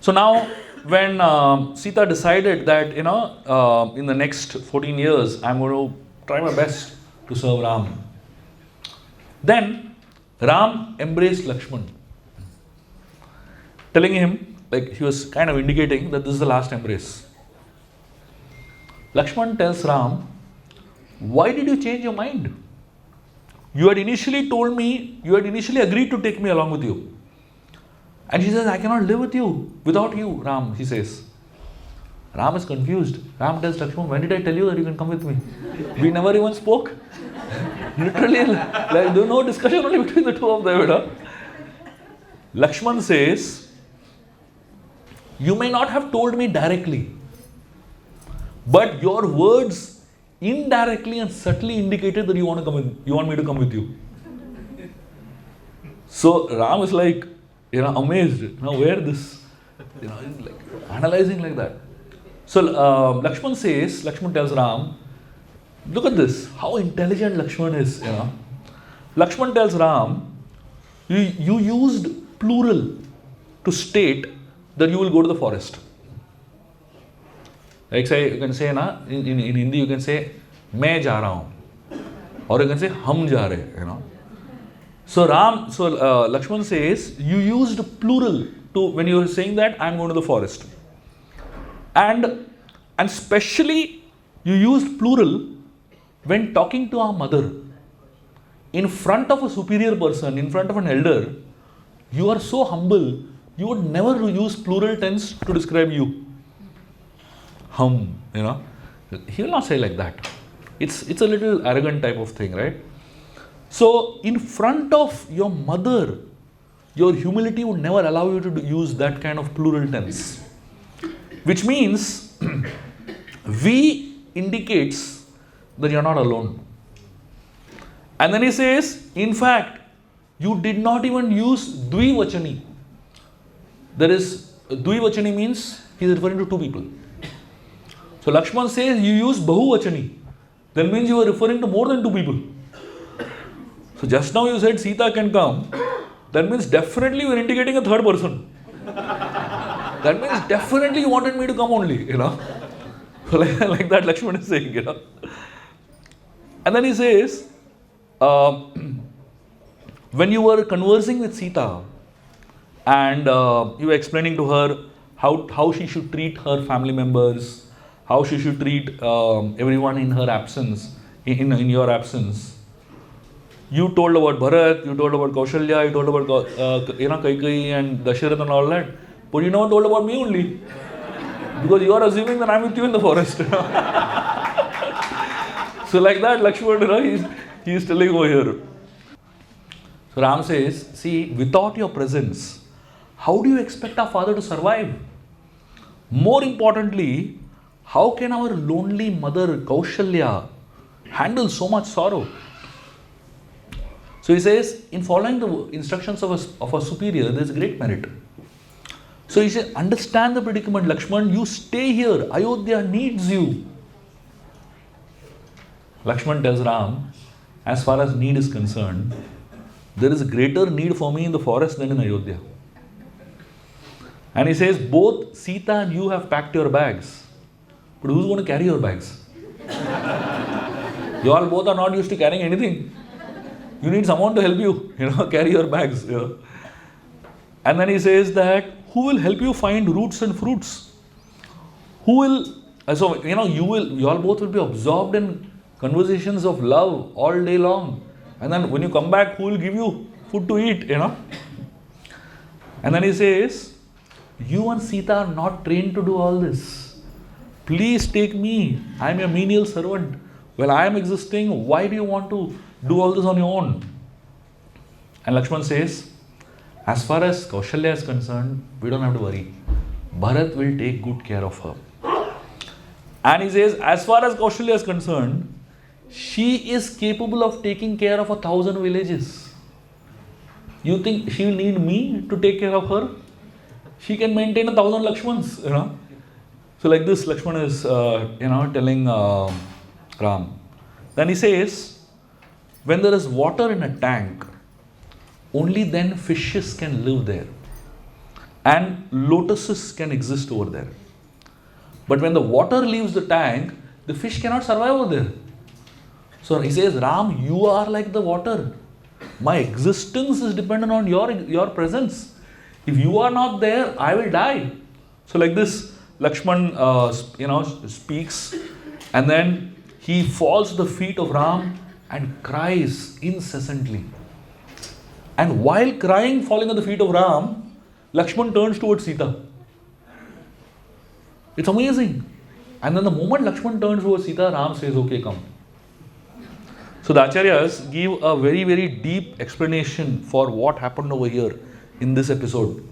So now, when Sita decided that, in the next 14 years, I'm going to try my best to serve Ram. Then, Ram embraced Lakshman, telling him, like he was kind of indicating that this is the last embrace. Lakshman tells Ram, why did you change your mind? You had initially told me, you had initially agreed to take me along with you. And she says, I cannot live with you, without you, Ram, he says. Ram is confused. Ram tells Lakshman, when did I tell you that you can come with me? We never even spoke. Literally, like there was no discussion only between the two of them. You know? Lakshman says, you may not have told me directly, but your words indirectly and subtly indicated that you want me to come with you. So Ram is like, amazed. Where this, like analyzing like that. So Lakshman tells Ram, look at this, how intelligent Lakshman is. Lakshman tells Ram, you used plural to state that you will go to the forest. Like say, you can say in Hindi you can say, मैं जा रहा हूँ, or you can say हम जा रहे. So Lakshman says, you used plural to when you were saying that I am going to the forest. And especially you used plural when talking to our mother. In front of a superior person, in front of an elder, you are so humble, you would never use plural tense to describe you. Hum, He will not say like that. It's a little arrogant type of thing, right? So, in front of your mother, your humility would never allow you to use that kind of plural tense. Which means, we indicates that you are not alone. And then he says, in fact, you did not even use dvivachani. Dvivachani means he is referring to two people. So Lakshman says you use bahuvachani. That means you are referring to more than two people. So just now you said Sita can come. That means definitely you are indicating a third person. That means definitely you wanted me to come only, So like that Lakshman is saying, And then he says, when you were conversing with Sita and you were explaining to her how she should treat her family members, how she should treat everyone in her absence, in your absence. You told about Bharat, you told about Kaushalya, you told about Kaikeyi and Dasharath and all that. But you never told about me only. Because you are assuming that I am with you in the forest. So like that, Lakshman, he is telling over here. So Ram says, see, without your presence, how do you expect our father to survive? More importantly, how can our lonely mother Kaushalya handle so much sorrow? So he says, in following the instructions of a superior, there is great merit. So he says, understand the predicament, Lakshman, you stay here, Ayodhya needs you. Lakshman tells Ram, as far as need is concerned, there is a greater need for me in the forest than in Ayodhya. And he says, both Sita and you have packed your bags. But who's going to carry your bags? You all both are not used to carrying anything. You need someone to help you, carry your bags. And then he says that, who will help you find roots and fruits? Who will, so, you all both will be absorbed in conversations of love all day long. And then when you come back, who will give you food to eat, And then he says, you and Sita are not trained to do all this. Please take me. I am your menial servant. Well, I am existing. Why do you want to do all this on your own? And Lakshman says, as far as Kaushalya is concerned, we don't have to worry. Bharat will take good care of her. And he says, as far as Kaushalya is concerned, she is capable of taking care of 1,000 villages. You think she will need me to take care of her? She can maintain 1,000 Lakshmans, So like this, Lakshman is, telling Ram. Then he says, when there is water in a tank, only then fishes can live there. And lotuses can exist over there. But when the water leaves the tank, the fish cannot survive over there. So he says, Ram, you are like the water. My existence is dependent on your presence. If you are not there, I will die. So like this, Lakshman, speaks, and then he falls to the feet of Ram and cries incessantly. And while crying, falling at the feet of Ram, Lakshman turns towards Sita. It's amazing. And then the moment Lakshman turns towards Sita, Ram says, okay, come. So the Acharyas give a very, very deep explanation for what happened over here in this episode.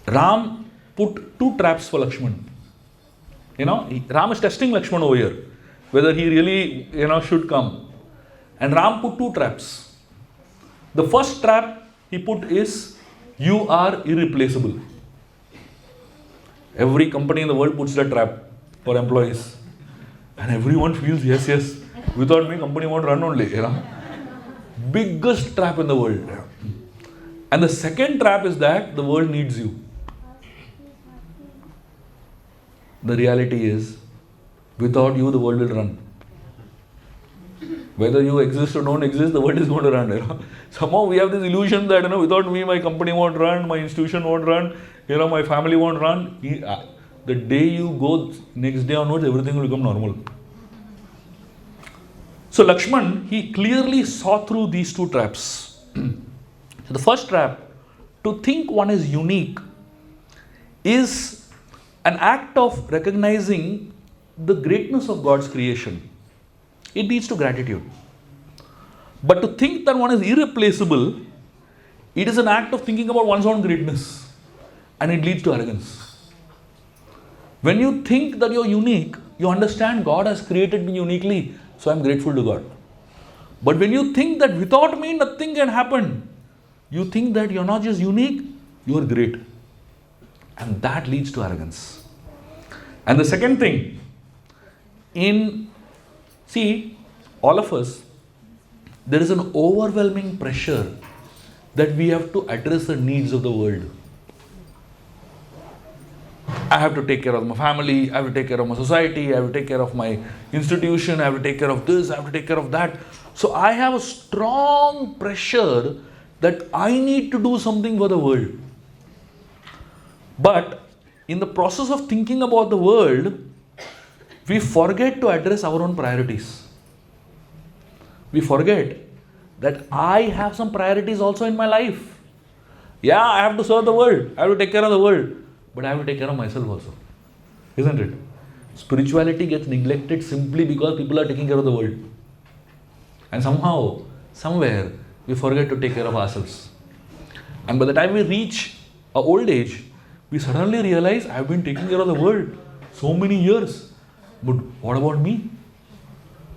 Ram put 2 traps for Lakshman. Ram is testing Lakshman over here, whether he really, should come. And Ram put 2 traps. The first trap he put is, you are irreplaceable. Every company in the world puts that trap for employees. And everyone feels, yes, without me, company won't run only, Biggest trap in the world. And the second trap is that the world needs you. The reality is, without you, the world will run. Whether you exist or don't exist, the world is going to run. Somehow we have this illusion that, without me, my company won't run, my institution won't run, my family won't run. The day you go, next day onwards, everything will become normal. So Lakshman, he clearly saw through these 2 traps. So the first trap, to think one is unique, is an act of recognizing the greatness of God's creation. It leads to gratitude. But to think that one is irreplaceable, it is an act of thinking about one's own greatness. And it leads to arrogance. When you think that you're unique, you understand God has created me uniquely, so I'm grateful to God. But when you think that without me nothing can happen, you think that you're not just unique, you're great. And that leads to arrogance. And the second thing, all of us, there is an overwhelming pressure that we have to address the needs of the world. I have to take care of my family, I have to take care of my society, I have to take care of my institution, I have to take care of this, I have to take care of that. So I have a strong pressure that I need to do something for the world. But in the process of thinking about the world, we forget to address our own priorities. We forget that I have some priorities also in my life. Yeah, I have to serve the world, I have to take care of the world, but I have to take care of myself also. Isn't it? Spirituality gets neglected simply because people are taking care of the world. And somehow, somewhere, we forget to take care of ourselves. And by the time we reach our old age, we suddenly realize, I've been taking care of the world so many years. But what about me?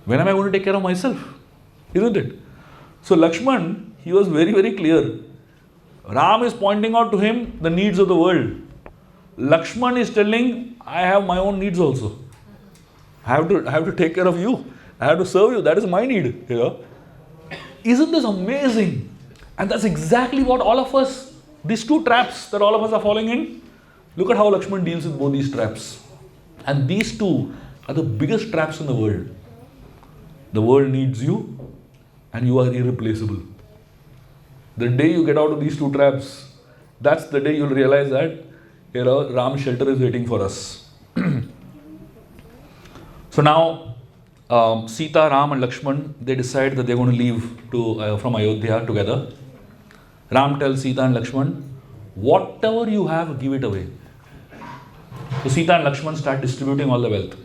When am I going to take care of myself? Isn't it? So Lakshman, he was very, very clear. Ram is pointing out to him the needs of the world. Lakshman is telling, I have my own needs also. I have to take care of you. I have to serve you. That is my need. Isn't this amazing? And that's exactly what all of us, these 2 traps that all of us are falling in. Look at how Lakshman deals with both these traps. And these 2 are the biggest traps in the world. The world needs you and you are irreplaceable. The day you get out of these 2 traps, that's the day you'll realize that Ram's shelter is waiting for us. So now Sita, Ram and Lakshman, they decide that they're going to leave from Ayodhya together. Ram tells Sita and Lakshman, whatever you have, give it away. So Sita and Lakshman start distributing all the wealth.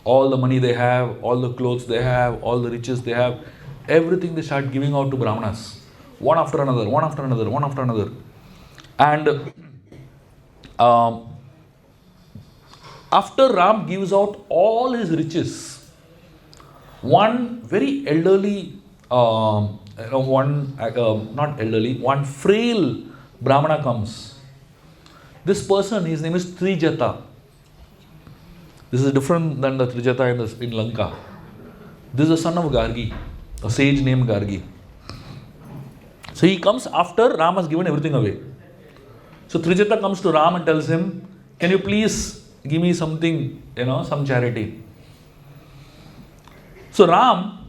All the money they have, all the clothes they have, all the riches they have, everything they start giving out to Brahmanas. One after another, one after another, one after another. And after Ram gives out all his riches, one very elderly, one frail Brahmana comes. This person, his name is Trijata. This is different than the Trijata in Lanka. This is the son of Gargi, a sage named Gargi. So he comes after Ram has given everything away. So Trijata comes to Ram and tells him, can you please give me something, some charity. So Ram,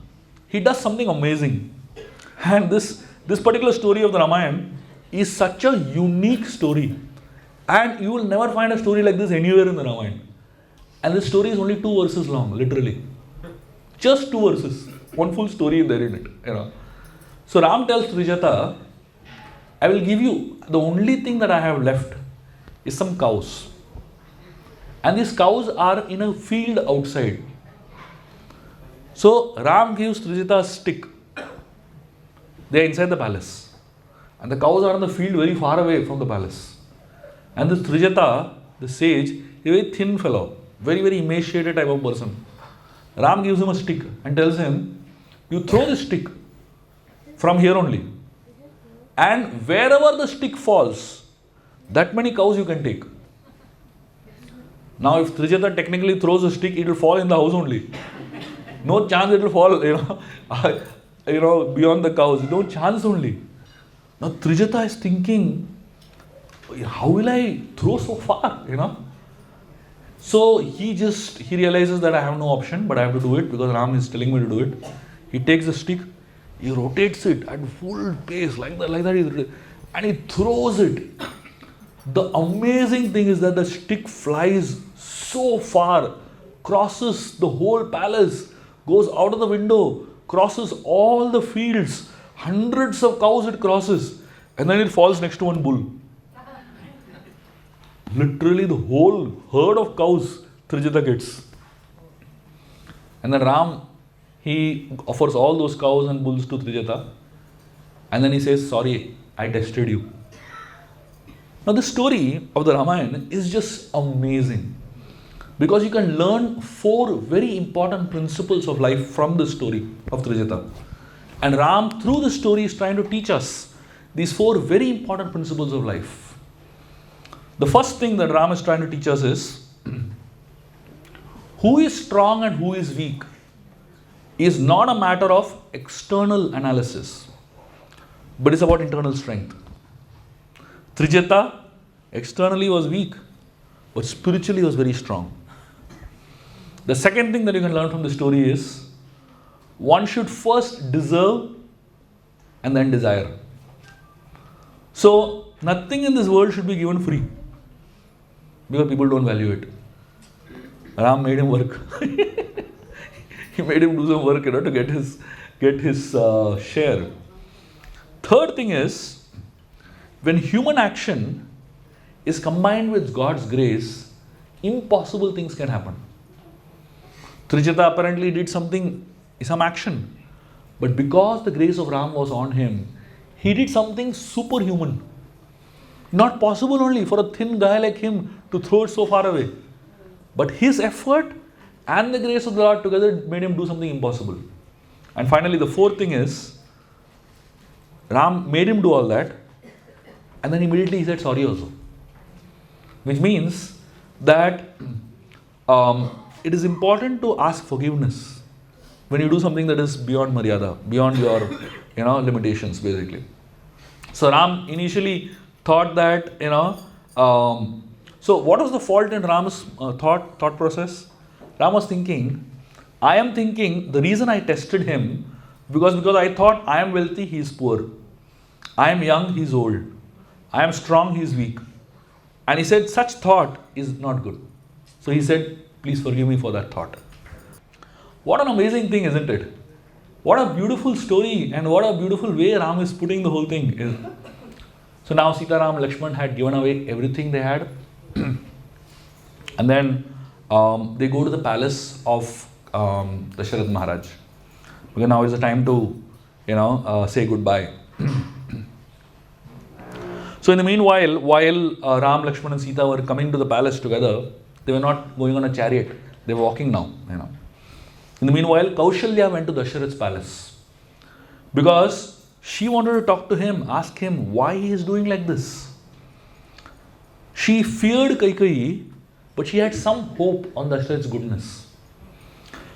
he does something amazing. And this particular story of the Ramayana is such a unique story. And you will never find a story like this anywhere in the Ramayana. And this story is only 2 verses long, literally. Just 2 verses. One full story there in it. So Ram tells Trijata, I will give you, the only thing that I have left is some cows. And these cows are in a field outside. So Ram gives Trijata a stick. They are inside the palace. And the cows are in the field very far away from the palace. And this Trijata, the sage, is a very thin fellow, very, very emaciated type of person. Ram gives him a stick and tells him, you throw this stick from here only. And wherever the stick falls, that many cows you can take. Now if Trijata technically throws a stick, it will fall in the house only. No chance it will fall, beyond the cows. No chance only. Now Trijata is thinking, how will I throw so far, So he realizes that I have no option, but I have to do it because Ram is telling me to do it. He takes the stick, he rotates it at full pace, like that, and he throws it. The amazing thing is that the stick flies so far, crosses the whole palace, goes out of the window, crosses all the fields, hundreds of cows it crosses, and then it falls next to one bull. Literally the whole herd of cows Trijata gets. And then Ram, he offers all those cows and bulls to Trijata. And then he says, sorry, I tested you. Now the story of the Ramayana is just amazing. Because you can learn 4 very important principles of life from the story of Trijata. And Ram, through the story, is trying to teach us these 4 very important principles of life. The first thing that Ram is trying to teach us is, who is strong and who is weak is not a matter of external analysis, but it's about internal strength. Trijata externally was weak, but spiritually was very strong. The second thing that you can learn from the story is, one should first deserve and then desire. So, nothing in this world should be given free, because people don't value it. Ram made him work. He made him do some work, to get his share. Third thing is, when human action is combined with God's grace, impossible things can happen. Trijata apparently did some action, but because the grace of Ram was on him, he did something superhuman. Not possible only for a thin guy like him to throw it so far away. But his effort and the grace of the Lord together made him do something impossible. And finally, the fourth thing is, Ram made him do all that, and then immediately he said sorry also. Which means that it is important to ask forgiveness when you do something that is beyond maryada, beyond your limitations, basically. So Ram initially thought that, so what was the fault in Ram's thought process? Ram was thinking, I am thinking the reason I tested him because I thought I am wealthy, he is poor. I am young, he is old. I am strong, he is weak. And he said, such thought is not good. So he said, please forgive me for that thought. What an amazing thing, isn't it? What a beautiful story and what a beautiful way Ram is putting the whole thing. So now Sita, Ram, Lakshman had given away everything they had. And then they go to the palace of Dasharath Maharaj. Because now is the time to, say goodbye. So in the meanwhile, while Ram, Lakshman and Sita were coming to the palace together, they were not going on a chariot. They were walking now, In the meanwhile, Kaushalya went to Dasharath's palace. Because she wanted to talk to him, ask him why he is doing like this. She feared Kaikeyi, but she had some hope on Dasharath's goodness.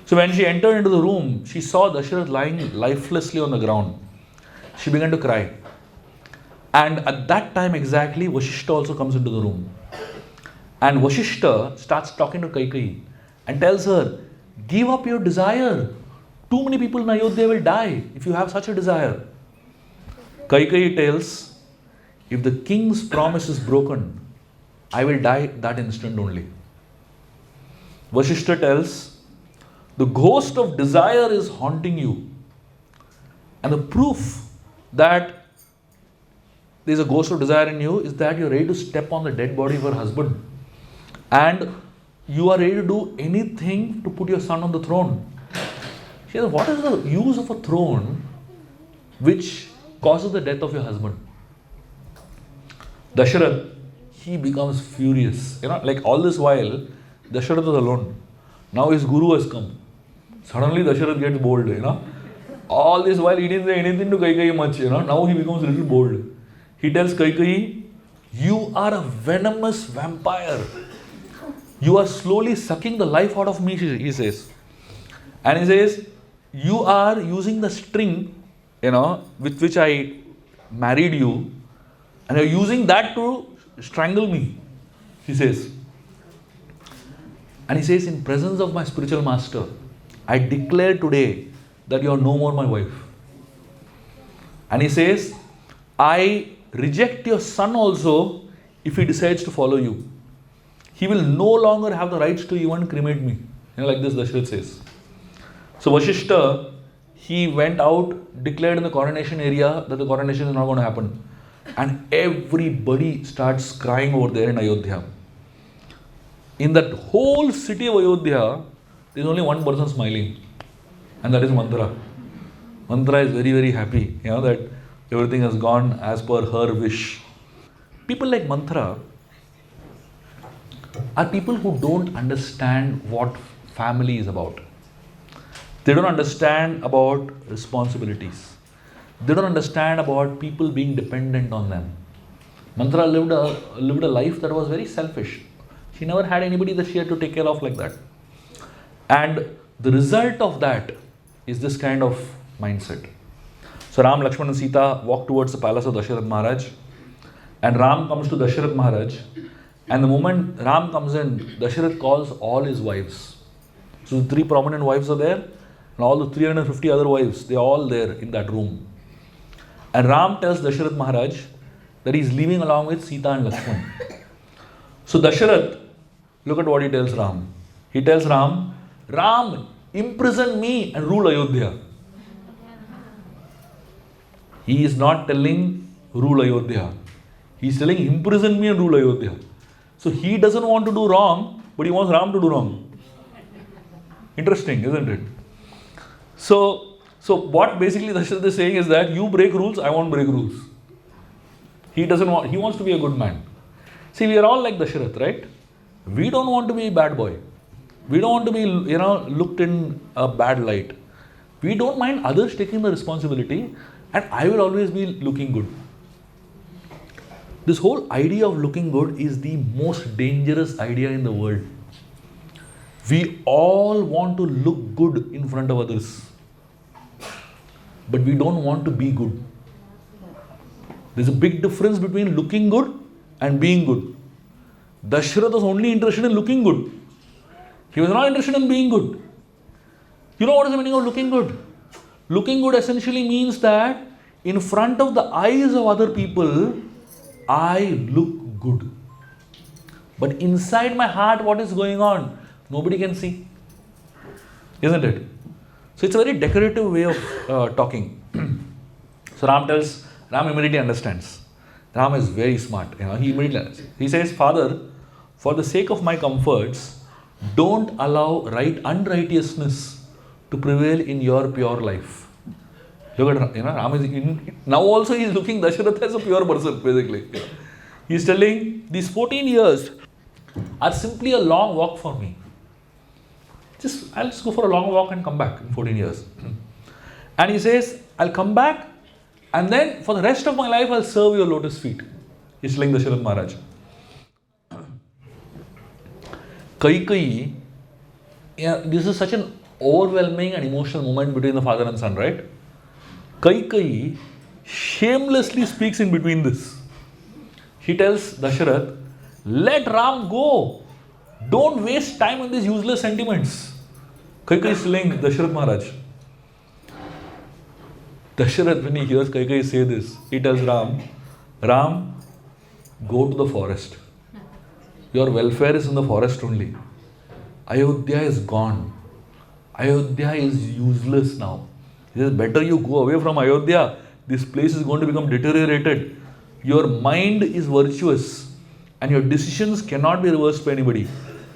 So when she entered into the room, she saw Dasharath lying lifelessly on the ground. She began to cry. And at that time exactly, Vashishta also comes into the room. And Vashishta starts talking to Kaikeyi and tells her, give up your desire. Too many people in Ayodhya will die if you have such a desire. Kaikeyi tells, if the king's promise is broken, I will die that instant only. Vashishta tells, The ghost of desire is haunting you. And the proof that there's a ghost of desire in you is that you're ready to step on the dead body of your husband. And you are ready to do anything to put your son on the throne. She says, what is the use of a throne which causes the death of your husband? Dasharath, he becomes furious. Like all this while, Dasharath was alone. Now his guru has come. Suddenly Dasharath gets bold, All this while he didn't say anything to Kaikeyi much, Now he becomes a little bold. He tells Kaikeyi, you are a venomous vampire. You are slowly sucking the life out of me, he says. And he says, you are using the string, with which I married you, and you're using that to strangle me, he says. And he says, in presence of my spiritual master, I declare today that you are no more my wife. And he says, I reject your son also if he decides to follow you. He will no longer have the rights to even cremate me. Like this Dasharath says. So Vashishta, he went out, declared in the coronation area that the coronation is not going to happen. And everybody starts crying over there in Ayodhya. In that whole city of Ayodhya, there is only one person smiling. And that is Manthara. Manthara is very, very happy, that everything has gone as per her wish. People like Manthara are people who don't understand what family is about. They don't understand about responsibilities. They don't understand about people being dependent on them. Manthara lived a life that was very selfish. She never had anybody that she had to take care of like that. And the result of that is this kind of mindset. So Ram, Lakshmana and Sita walk towards the palace of Dasharath Maharaj. And Ram comes to Dasharath Maharaj. And the moment Ram comes in, Dasharath calls all his wives. So the 3 prominent wives are there. And all the 350 other wives, they are all there in that room. And Ram tells Dasharath Maharaj that he is leaving along with Sita and Lakshman. So Dasharath, look at what he tells Ram. He tells Ram, Ram, imprison me and rule Ayodhya. He is not telling rule Ayodhya. He is telling imprison me and rule Ayodhya. So he doesn't want to do wrong, but he wants Ram to do wrong. Interesting, isn't it? So what basically Dasharath is saying is that you break rules, I won't break rules. He wants to be a good man. See, we are all like Dasharath, right? We don't want to be a bad boy. We don't want to be, looked in a bad light. We don't mind others taking the responsibility, and I will always be looking good. This whole idea of looking good is the most dangerous idea in the world. We all want to look good in front of others, but we don't want to be good. There's a big difference between looking good and being good. Dasharath was only interested in looking good. He was not interested in being good. You know what is the meaning of looking good? Looking good essentially means that in front of the eyes of other people, I look good. But inside my heart, what is going on? Nobody can see. Isn't it? So it's a very decorative way of talking. So Ram immediately understands. Ram is very smart. He immediately understands. He says, Father, for the sake of my comforts, don't allow unrighteousness to prevail in your pure life. Look at Ram is now also he is looking Dasharath as a pure person, basically. He is telling these 14 years are simply a long walk for me. I'll just go for a long walk and come back in 14 years. And he says, I'll come back and then for the rest of my life I'll serve your lotus feet. He's telling Dasharath Maharaj. Kaikeyi, this is such an overwhelming and emotional moment between the father and son, right? Kaikeyi shamelessly speaks in between this. He tells Dasharath, let Ram go. Don't waste time on these useless sentiments. Kaikeyi is telling Dasharath Maharaj. Dasharath, when he hears Kaikeyi say this, he tells Ram, go to the forest. Your welfare is in the forest only. Ayodhya is gone. Ayodhya is useless now. He says, better you go away from Ayodhya. This place is going to become deteriorated. Your mind is virtuous and your decisions cannot be reversed by anybody.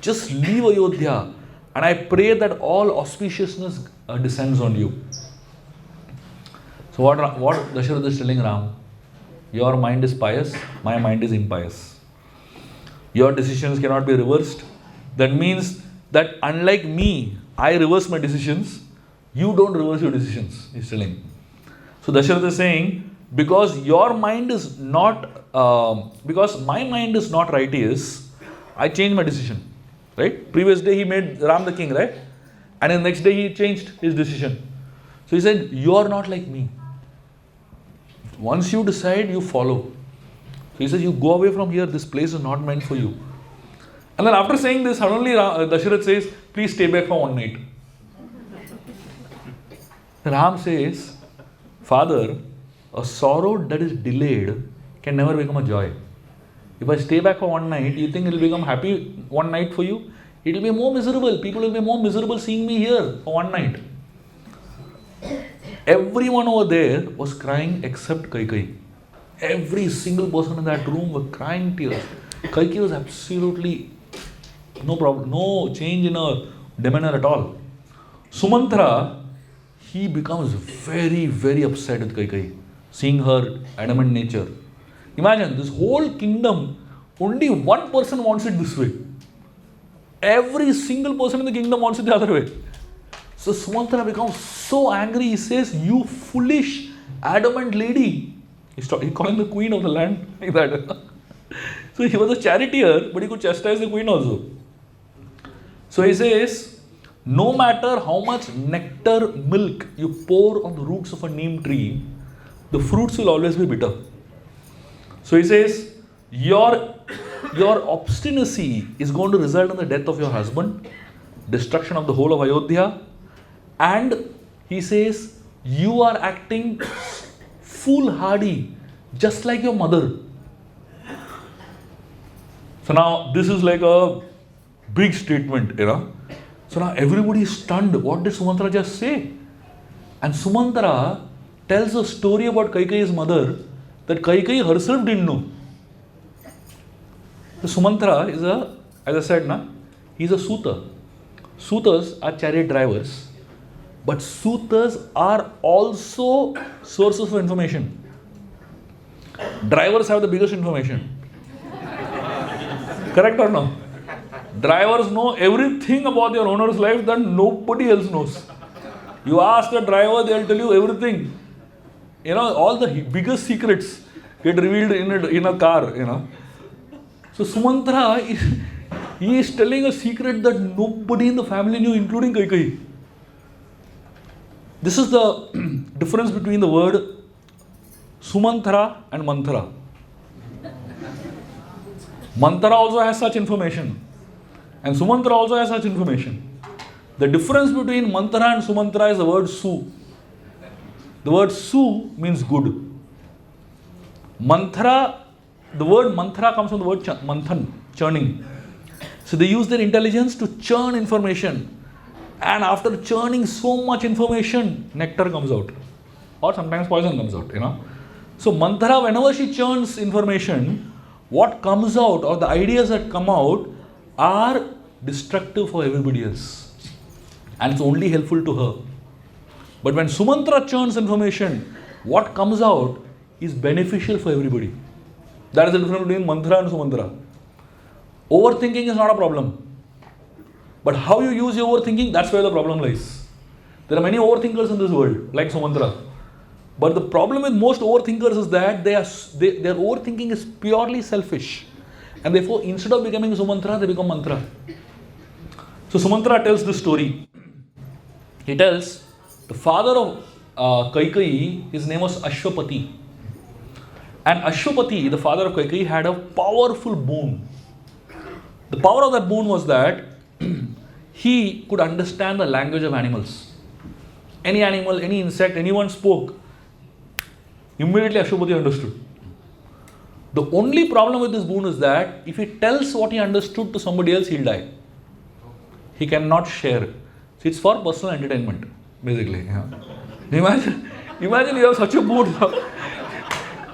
Just leave Ayodhya. And I pray that all auspiciousness descends on you. So what Dasharatha is telling Ram? Your mind is pious, my mind is impious. Your decisions cannot be reversed. That means that unlike me, I reverse my decisions, you don't reverse your decisions, he's telling. So Dasharatha is saying, because your mind is not, because my mind is not righteous, I change my decision. Right? Previous day he made Ram the king, right? And then next day he changed his decision. So he said, you are not like me. Once you decide, you follow. So he says, you go away from here, this place is not meant for you. And then after saying this, suddenly Dasharatha says, please stay back for one night. Ram says, Father, a sorrow that is delayed can never become a joy. If I stay back for one night, you think it will become happy one night for you? It will be more miserable. People will be more miserable seeing me here for one night. Everyone over there was crying except Kaikeyi. Every single person in that room was crying tears. Kaikeyi was absolutely no problem, no change in her demeanor at all. Sumantra, he becomes very, very upset with Kaikeyi, seeing her adamant nature. Imagine this whole kingdom, only one person wants it this way. Every single person in the kingdom wants it the other way. So Sumantra becomes so angry. He says, you foolish, adamant lady. He's calling the queen of the land like that. So he was a charioteer, but he could chastise the queen also. So he says, no matter how much nectar, milk you pour on the roots of a neem tree, the fruits will always be bitter. So he says, your obstinacy is going to result in the death of your husband, destruction of the whole of Ayodhya, and he says, you are acting foolhardy, just like your mother. So now this is like a big statement, you know. So now everybody is stunned. What did Sumantra just say? And Sumantra tells a story about Kaikeyi's mother that Kaikeyi herself didn't know. So Sumantra is as I said, he's a Suta. Sutas are chariot drivers, but Sutas are also sources of information. Drivers have the biggest information. Correct or no? Drivers know everything about their owner's life that nobody else knows. You ask the driver, they'll tell you everything. You know, all the biggest secrets get revealed in a car, you know. So Sumantra, he is telling a secret that nobody in the family knew, including Kaikeyi. This is the difference between the word Sumantra and Mantra. Mantra also has such information. And Sumantra also has such information. The difference between Mantra and Sumantra is the word Su. The word Su means good. Mantra, the word Mantra comes from the word Manthan, churning. So they use their intelligence to churn information. And after churning so much information, nectar comes out. Or sometimes poison comes out, you know. So Mantra, whenever she churns information, what comes out or the ideas that come out are destructive for everybody else. And it's only helpful to her. But when Sumantra churns information, what comes out is beneficial for everybody. That is the difference between Mantra and Sumantra. Overthinking is not a problem. But how you use your overthinking, that's where the problem lies. There are many overthinkers in this world, like Sumantra. But the problem with most overthinkers is that their overthinking is purely selfish. And therefore, instead of becoming Sumantra, they become Mantra. So Sumantra tells this story. He tells the father of Kaikeyi, his name was Ashwapati. And Ashwapati, the father of Kaikeyi, had a powerful boon. The power of that boon was that he could understand the language of animals. Any animal, any insect, anyone spoke, immediately Ashwapati understood. The only problem with this boon is that if he tells what he understood to somebody else, he'll die. He cannot share. So it's for personal entertainment, basically. Yeah. Imagine you have such a mood.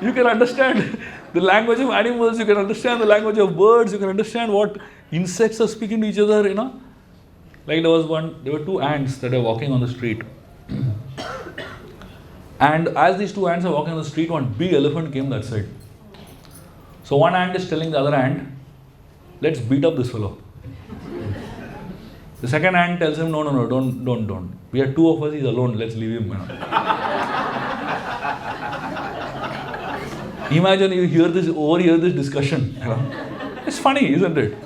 You can understand the language of animals, you can understand the language of birds, you can understand what insects are speaking to each other, Like there were two ants that are walking on the street. And as these two ants are walking on the street, one big elephant came that side. So one ant is telling the other ant, let's beat up this fellow. The second ant tells him, no, don't. We are two of us, he's alone, let's leave him. Imagine you overhear this discussion. It's funny, isn't it?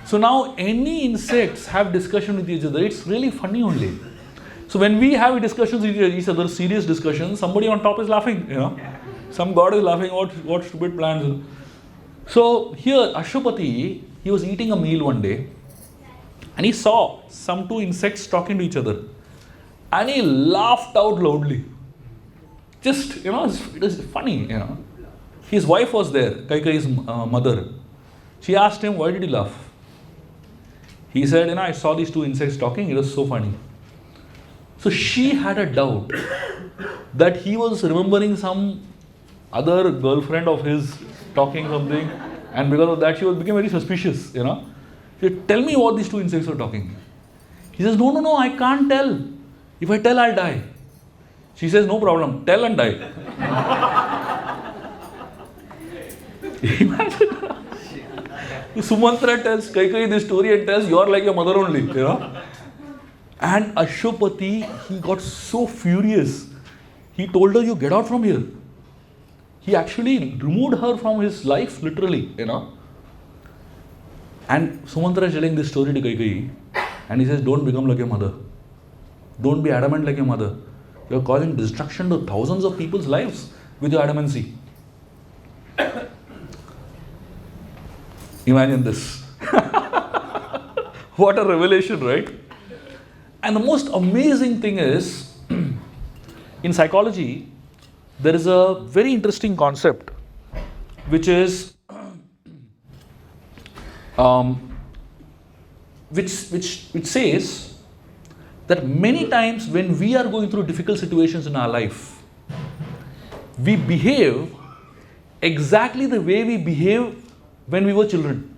So now any insects have discussion with each other. It's really funny only. So when we have discussions with each other, serious discussions, somebody on top is laughing. Some god is laughing. What stupid plans. So here Ashwapati, he was eating a meal one day, and he saw some two insects talking to each other, and he laughed out loudly. Just it was funny. His wife was there, Kaikeyi's mother. She asked him, why did he laugh? He said, I saw these two insects talking, it was so funny. So she had a doubt that he was remembering some other girlfriend of his talking something, and because of that she became very suspicious, She said, tell me what these two insects are talking. He says, no, I can't tell. If I tell, I'll die. She says, no problem, tell and die. Imagine. Sumantra tells Kaikeyi this story and tells, you're like your mother only, And Ashwapati, he got so furious. He told her, you get out from here. He actually removed her from his life, literally, And Sumantra is telling this story to Kaikeyi, and he says, don't become like your mother. Don't be adamant like your mother. You're causing destruction to thousands of people's lives with your adamancy. Imagine this. What a revelation, right? And the most amazing thing is, in psychology, there is a very interesting concept, which is, which says that many times when we are going through difficult situations in our life, we behave exactly the way we behave when we were children.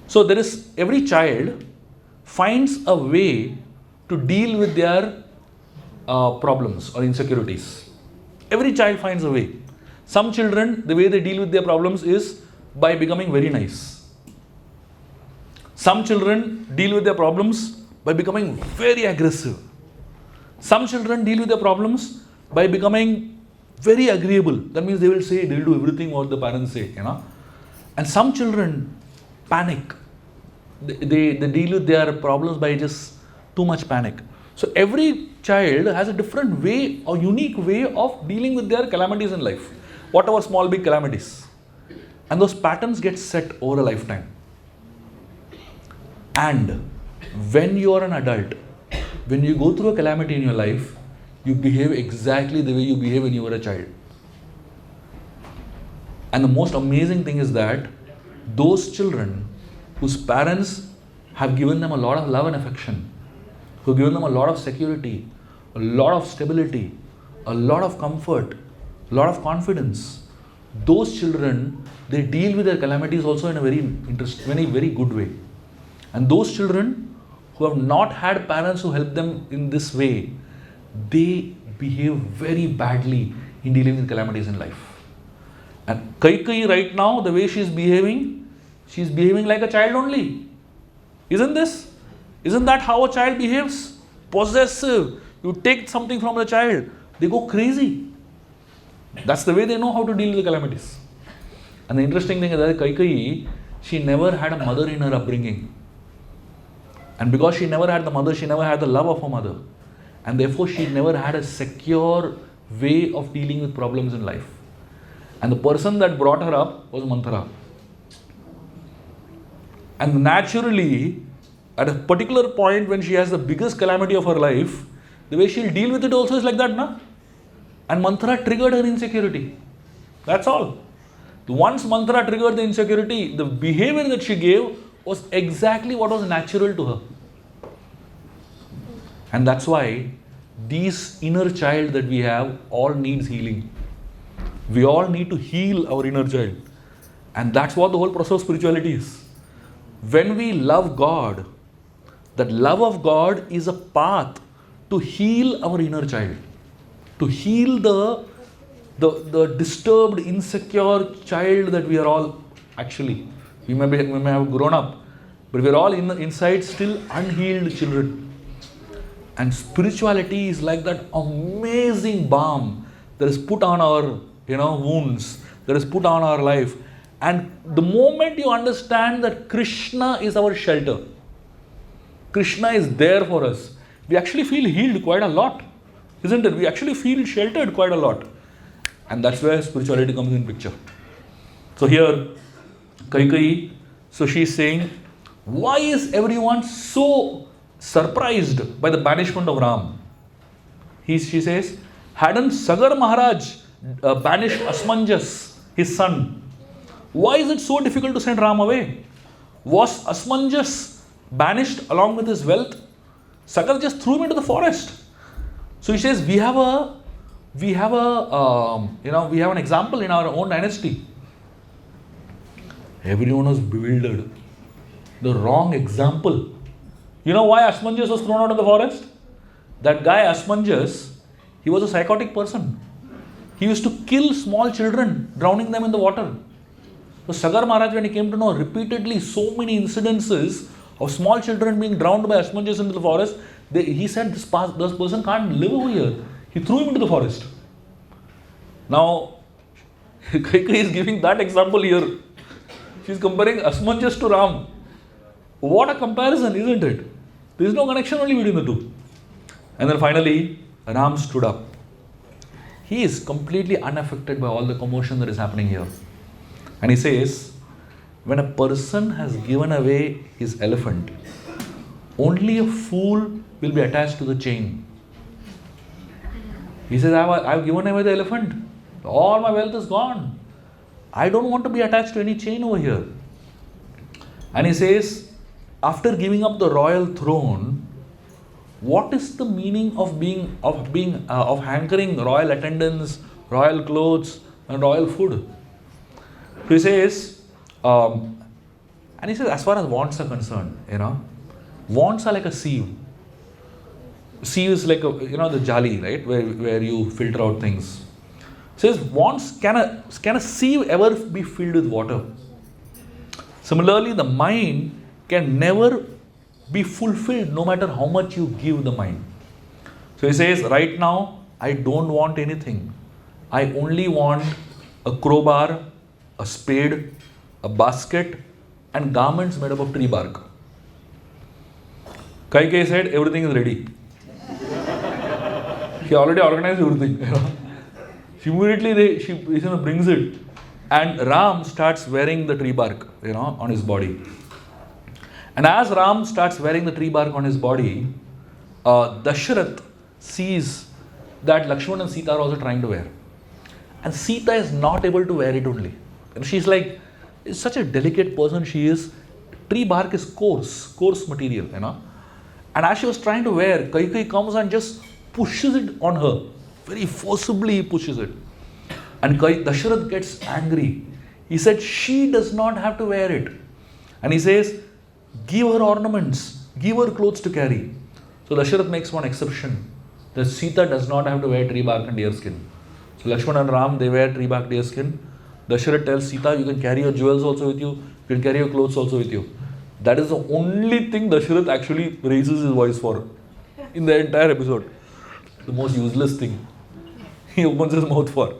So every child finds a way to deal with their problems or insecurities. Every child finds a way. Some children, the way they deal with their problems is by becoming very nice. Some children deal with their problems by becoming very aggressive. Some children deal with their problems by becoming very agreeable. That means they'll do everything what the parents say, And some children panic. They deal with their problems by just too much panic. So every child has a different way or unique way of dealing with their calamities in life. Whatever small, big calamities. And those patterns get set over a lifetime. And when you are an adult, when you go through a calamity in your life, you behave exactly the way you behave when you were a child. And the most amazing thing is that those children whose parents have given them a lot of love and affection, who have given them a lot of security, a lot of stability, a lot of comfort, a lot of confidence, those children, they deal with their calamities also in a very good way. And those children who have not had parents who help them in this way, they behave very badly in dealing with calamities in life. And Kaikeyi right now, the way she's behaving like a child only. Isn't that how a child behaves? Possessive. You take something from the child, they go crazy. That's the way they know how to deal with the calamities. And the interesting thing is that Kaikeyi, she never had a mother in her upbringing. And because she never had the mother, she never had the love of her mother. And therefore, she never had a secure way of dealing with problems in life. And the person that brought her up was Manthara. And naturally, at a particular point when she has the biggest calamity of her life, the way she'll deal with it also is like that, na? And Manthara triggered her insecurity. That's all. Once Manthara triggered the insecurity, the behavior that she gave was exactly what was natural to her. And that's why this inner child that we have all needs healing. We all need to heal our inner child. And that's what the whole process of spirituality is. When we love God, that love of God is a path to heal our inner child, to heal the disturbed, insecure child that we are all actually. We may have grown up, but we are all inside still unhealed children. And spirituality is like that amazing balm that is put on our wounds, that is put on our life. And the moment you understand that Krishna is our shelter, Krishna is there for us, we actually feel healed quite a lot, isn't it? We actually feel sheltered quite a lot. And that's where spirituality comes in picture. So here, Kaikeyi, so she's saying, why is everyone so surprised by the banishment of Ram? She says, hadn't Sagar Maharaj banished Asmanjas, his son? Why is it so difficult to send Ram away? Was Asmanjas banished along with his wealth? Sagar just threw him into the forest. So he says, we have an example in our own dynasty. Everyone was bewildered. The wrong example. You know why Asmanjas was thrown out of the forest? That guy Asmanjas, he was a psychotic person. He used to kill small children, drowning them in the water. So Sagar Maharaj, when he came to know repeatedly so many incidences of small children being drowned by Asmanjas into the forest, he said, this person can't live over here. He threw him into the forest. Now, Kaikeyi is giving that example here. She is comparing Asmanjas to Ram. What a comparison, isn't it? There is no connection only between the two. And then finally, Ram stood up. He is completely unaffected by all the commotion that is happening here. And he says, when a person has given away his elephant, only a fool will be attached to the chain. He says, I've given away the elephant. All my wealth is gone. I don't want to be attached to any chain over here. And he says, after giving up the royal throne, what is the meaning of hankering royal attendants, royal clothes, and royal food? So he says, as far as wants are concerned, wants are like a sieve. Sieve is like the jali, right, where you filter out things. Says, wants, can a sieve ever be filled with water? Similarly, the mind can never be fulfilled no matter how much you give the mind. So he says, right now, I don't want anything. I only want a crowbar, a spade, a basket, and garments made up of tree bark. Kaikeyi said, everything is ready. She already organized everything. She immediately she brings it, and Ram starts wearing the tree bark, on his body. And as Ram starts wearing the tree bark on his body, Dasharath sees that Lakshman and Sita are also trying to wear. And Sita is not able to wear it only. And she's like, it's such a delicate person she is. Tree bark is coarse material, And as she was trying to wear, Kaikeyi comes and just pushes it on her. Very forcibly he pushes it. And Dasharath gets angry. He said, she does not have to wear it. And he says, give her ornaments, give her clothes to carry. So Dasharath makes one exception, that Sita does not have to wear tree bark and deer skin. So Lakshman and Ram, they wear tree bark, deer skin. Dasharath tells Sita, you can carry your jewels also with you, you can carry your clothes also with you. That is the only thing Dasharath actually raises his voice for in the entire episode. The most useless thing he opens his mouth for.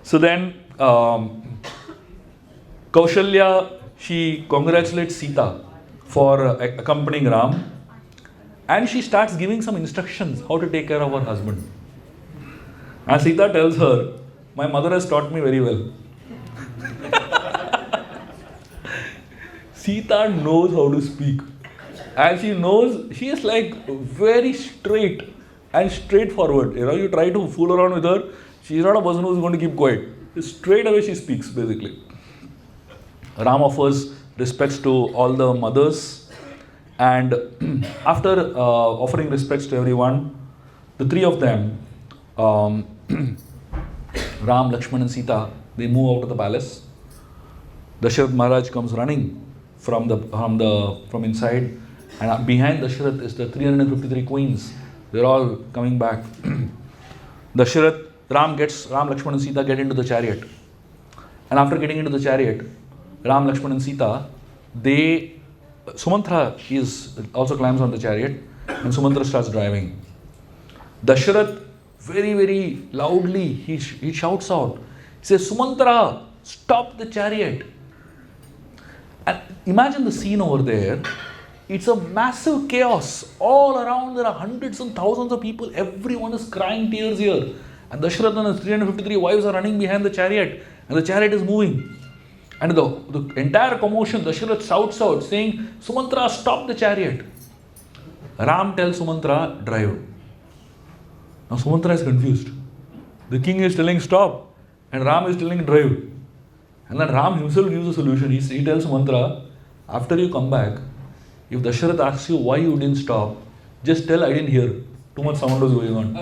So then Kaushalya, she congratulates Sita for accompanying Ram, and she starts giving some instructions how to take care of her husband. And Sita tells her, my mother has taught me very well. Sita knows how to speak. And she is like very straight and straightforward. You try to fool around with her, she is not a person who is going to keep quiet. Straight away she speaks, basically. Ram offers respects to all the mothers, And after offering respects to everyone, the three of them, um, Ram, Lakshman, and Sita, they move out of the palace. Dasharath Maharaj comes running from inside, and behind Dasharath is the 353 queens. They're all coming back. Ram, Lakshman, and Sita get into the chariot, and after getting into the chariot, Ram, Lakshman, and Sita, Sumantra also climbs on the chariot, and Sumantra starts driving. Dasharath, very, very loudly, he shouts out. He says, Sumantra, stop the chariot. And imagine the scene over there. It's a massive chaos. All around there are hundreds and thousands of people. Everyone is crying tears here. And Dasharath and his 353 wives are running behind the chariot. And the chariot is moving. And the entire commotion, Dasharath shouts out saying, Sumantra, stop the chariot. Ram tells Sumantra, drive. Now Sumantra is confused. The king is telling stop and Ram is telling drive. And then Ram himself gives a solution. He tells Sumantra, after you come back, if Dasharath asks you why you didn't stop, just tell I didn't hear. Too much sound was going on.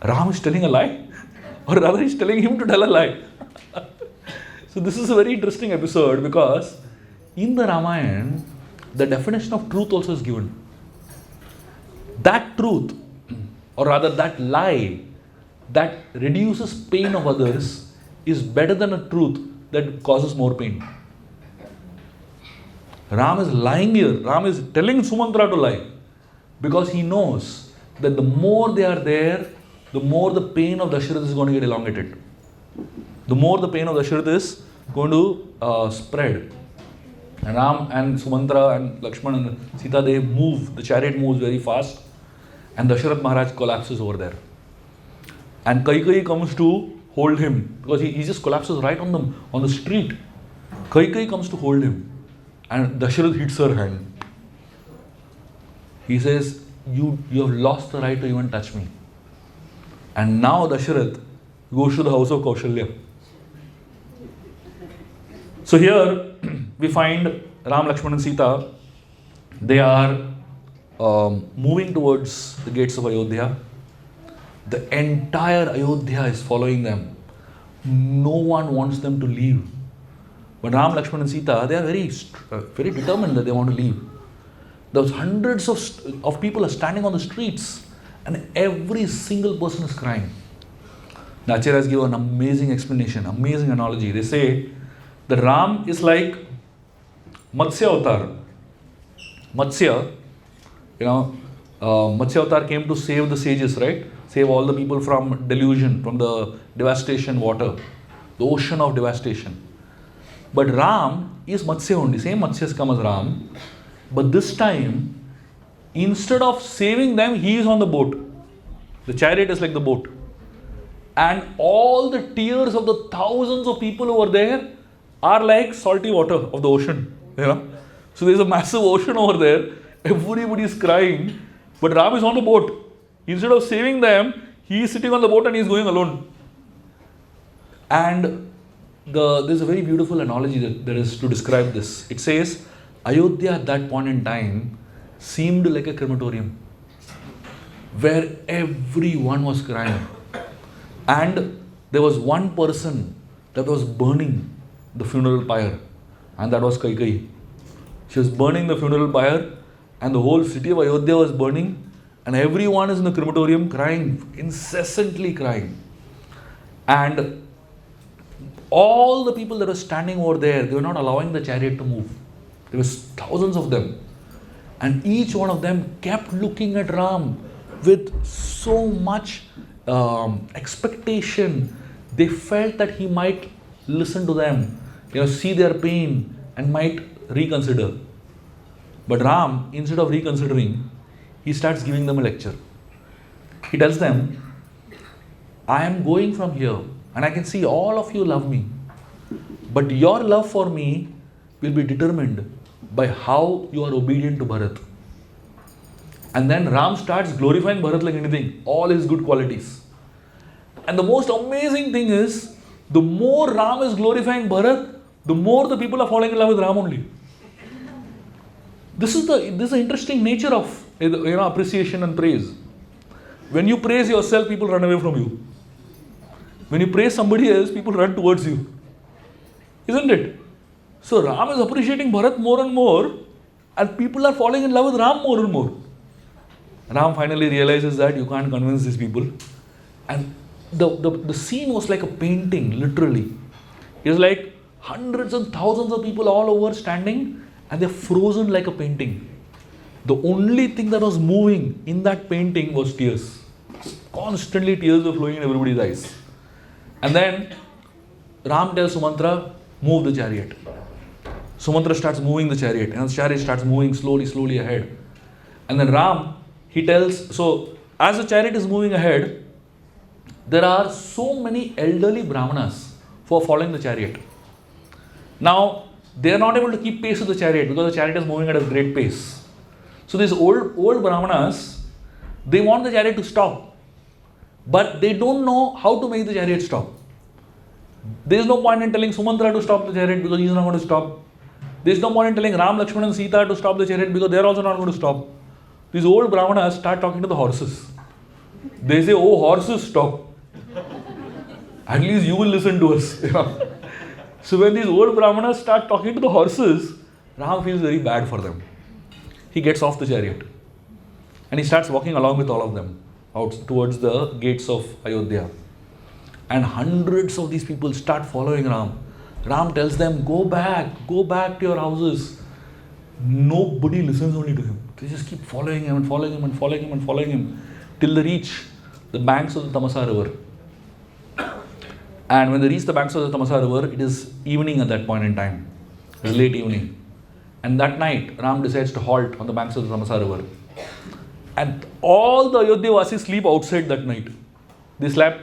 Ram is telling a lie? Or rather he's telling him to tell a lie. So this is a very interesting episode because in the Ramayana, the definition of truth also is given. That truth, or rather that lie, that reduces pain of others is better than a truth that causes more pain. Ram is lying here. Ram is telling Sumantra to lie because he knows that the more they are there, the more the pain of Dasharath is going to get elongated. The more the pain of Dasharath is going to spread. And Ram and Sumantra and Lakshman and Sita, they move. The chariot moves very fast. And Dasharath Maharaj collapses over there. And Kaikeyi comes to hold him because he just collapses right on the street. Kaikeyi comes to hold him. And Dasharath hits her hand. He says, you have lost the right to even touch me. And now Dasharath goes to the house of Kaushalya. So here we find Ram, Lakshman and Sita. They are moving towards the gates of Ayodhya. The entire Ayodhya is following them. No one wants them to leave. But Ram, Lakshman and Sita, they are very determined that they want to leave. Those hundreds of people are standing on the streets and every single person is crying. The Acharyas give an amazing explanation, amazing analogy. They say that Ram is like Matsya Avatar. Matsya, Matsya Avatar came to save the sages, right? Save all the people from delusion, from the devastation water, the ocean of devastation. But Ram is Matsya only, same Matsya has come as Ram. But this time, instead of saving them, he is on the boat. The chariot is like the boat. And all the tears of the thousands of people over there are like salty water of the ocean. So there's a massive ocean over there. Everybody is crying. But Ram is on the boat. Instead of saving them, he is sitting on the boat and he is going alone. And there's a very beautiful analogy that is to describe this. It says, Ayodhya at that point in time seemed like a crematorium where everyone was crying. And there was one person that was burning the funeral pyre, and that was Kaikeyi. She was burning the funeral pyre, and the whole city of Ayodhya was burning, and everyone is in the crematorium crying, incessantly crying. And all the people that were standing over there, they were not allowing the chariot to move. There were thousands of them. And each one of them kept looking at Ram with so much expectation. They felt that he might listen to them, see their pain and might reconsider. But Ram, instead of reconsidering, he starts giving them a lecture. He tells them, I am going from here and I can see all of you love me. But your love for me will be determined by how you are obedient to Bharat. And then Ram starts glorifying Bharat like anything, all his good qualities. And the most amazing thing is, the more Ram is glorifying Bharat, the more the people are falling in love with Ram only. This is the interesting nature of appreciation and praise. When you praise yourself, people run away from you. When you praise somebody else, people run towards you. Isn't it? So Ram is appreciating Bharat more and more, and people are falling in love with Ram more and more. Ram finally realizes that you can't convince these people. And the scene was like a painting, literally. It's like hundreds and thousands of people all over standing, and they're frozen like a painting. The only thing that was moving in that painting was tears. Constantly tears were flowing in everybody's eyes. And then Ram tells Sumantra, move the chariot. Sumantra starts moving the chariot, and the chariot starts moving slowly ahead. And then Ram, he tells, so as the chariot is moving ahead, there are so many elderly brahmanas who are following the chariot. Now, they are not able to keep pace with the chariot because the chariot is moving at a great pace. So these old brahmanas, they want the chariot to stop, but they don't know how to make the chariot stop. There is no point in telling Sumantra to stop the chariot because he is not going to stop. There is no point in telling Ram, Lakshman and Sita to stop the chariot because they are also not going to stop. These old brahmanas start talking to the horses. They say, oh horses, stop. At least you will listen to us. So when these old brahmanas start talking to the horses, Ram feels very bad for them. He gets off the chariot and he starts walking along with all of them out towards the gates of Ayodhya. And hundreds of these people start following Ram. Ram tells them, go back to your houses. Nobody listens only to him. They just keep following him till they reach the banks of the Tamasa river. And when they reach the banks of the Tamasa river, it is evening at that point in time. It is late evening. And that night, Ram decides to halt on the banks of the Tamasa river. And all the Ayodhya Vasis sleep outside that night. They sleep,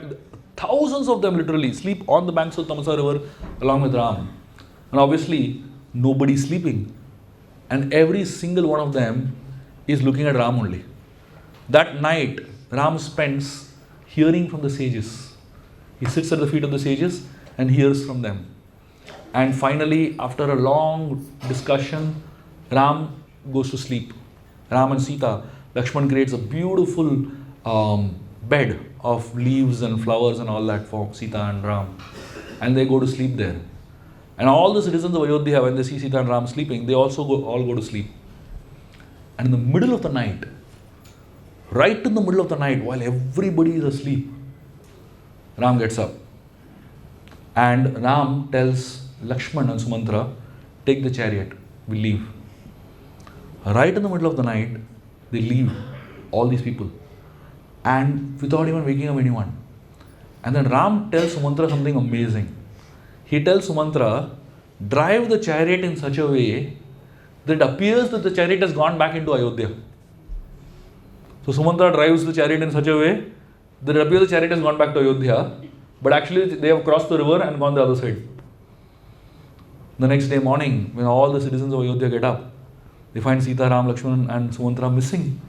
thousands of them literally sleep on the banks of the Tamasa river along with Ram. And obviously, nobody is sleeping. And every single one of them is looking at Ram only. That night, Ram spends hearing from the sages. He sits at the feet of the sages and hears from them. And finally, after a long discussion, Ram goes to sleep. Ram and Sita, Lakshman creates a beautiful bed of leaves and flowers and all that for Sita and Ram. And they go to sleep there. And all the citizens of Ayodhya, when they see Sita and Ram sleeping, they also all go to sleep. And in the middle of the night, right in the middle of the night, while everybody is asleep, Ram gets up. And Ram tells Lakshman and Sumantra, take the chariot, we leave. Right in the middle of the night, they leave, all these people. And without even waking up anyone. And then Ram tells Sumantra something amazing. He tells Sumantra, drive the chariot in such a way that it appears that the chariot has gone back into Ayodhya. So Sumantra drives the chariot in such a way that it appears the chariot has gone back to Ayodhya, but actually they have crossed the river and gone the other side. The next day morning, when all the citizens of Ayodhya get up, they find Sita, Ram, Lakshman and Sumantra missing.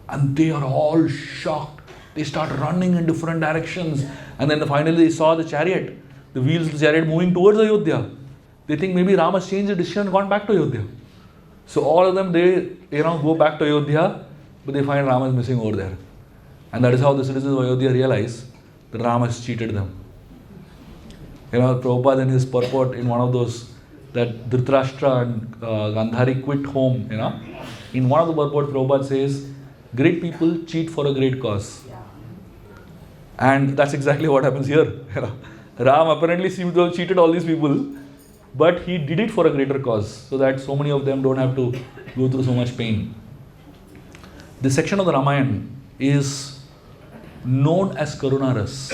And they are all shocked. They start running in different directions. And then finally they saw the chariot, the wheels of the chariot moving towards Ayodhya. They think maybe Ram has changed the decision and gone back to Ayodhya. So all of them, they go back to Ayodhya, but they find Ram is missing over there. And that is how the citizens of Ayodhya realize that Ram has cheated them. Prabhupada in his purport in one of those, that Dhritarashtra and Gandhari quit home, in one of the purports, Prabhupada says, great people cheat for a great cause. And that's exactly what happens here. Ram apparently seems to have cheated all these people, but he did it for a greater cause, so that so many of them don't have to go through so much pain. This section of the Ramayana is known as Karuna Ras.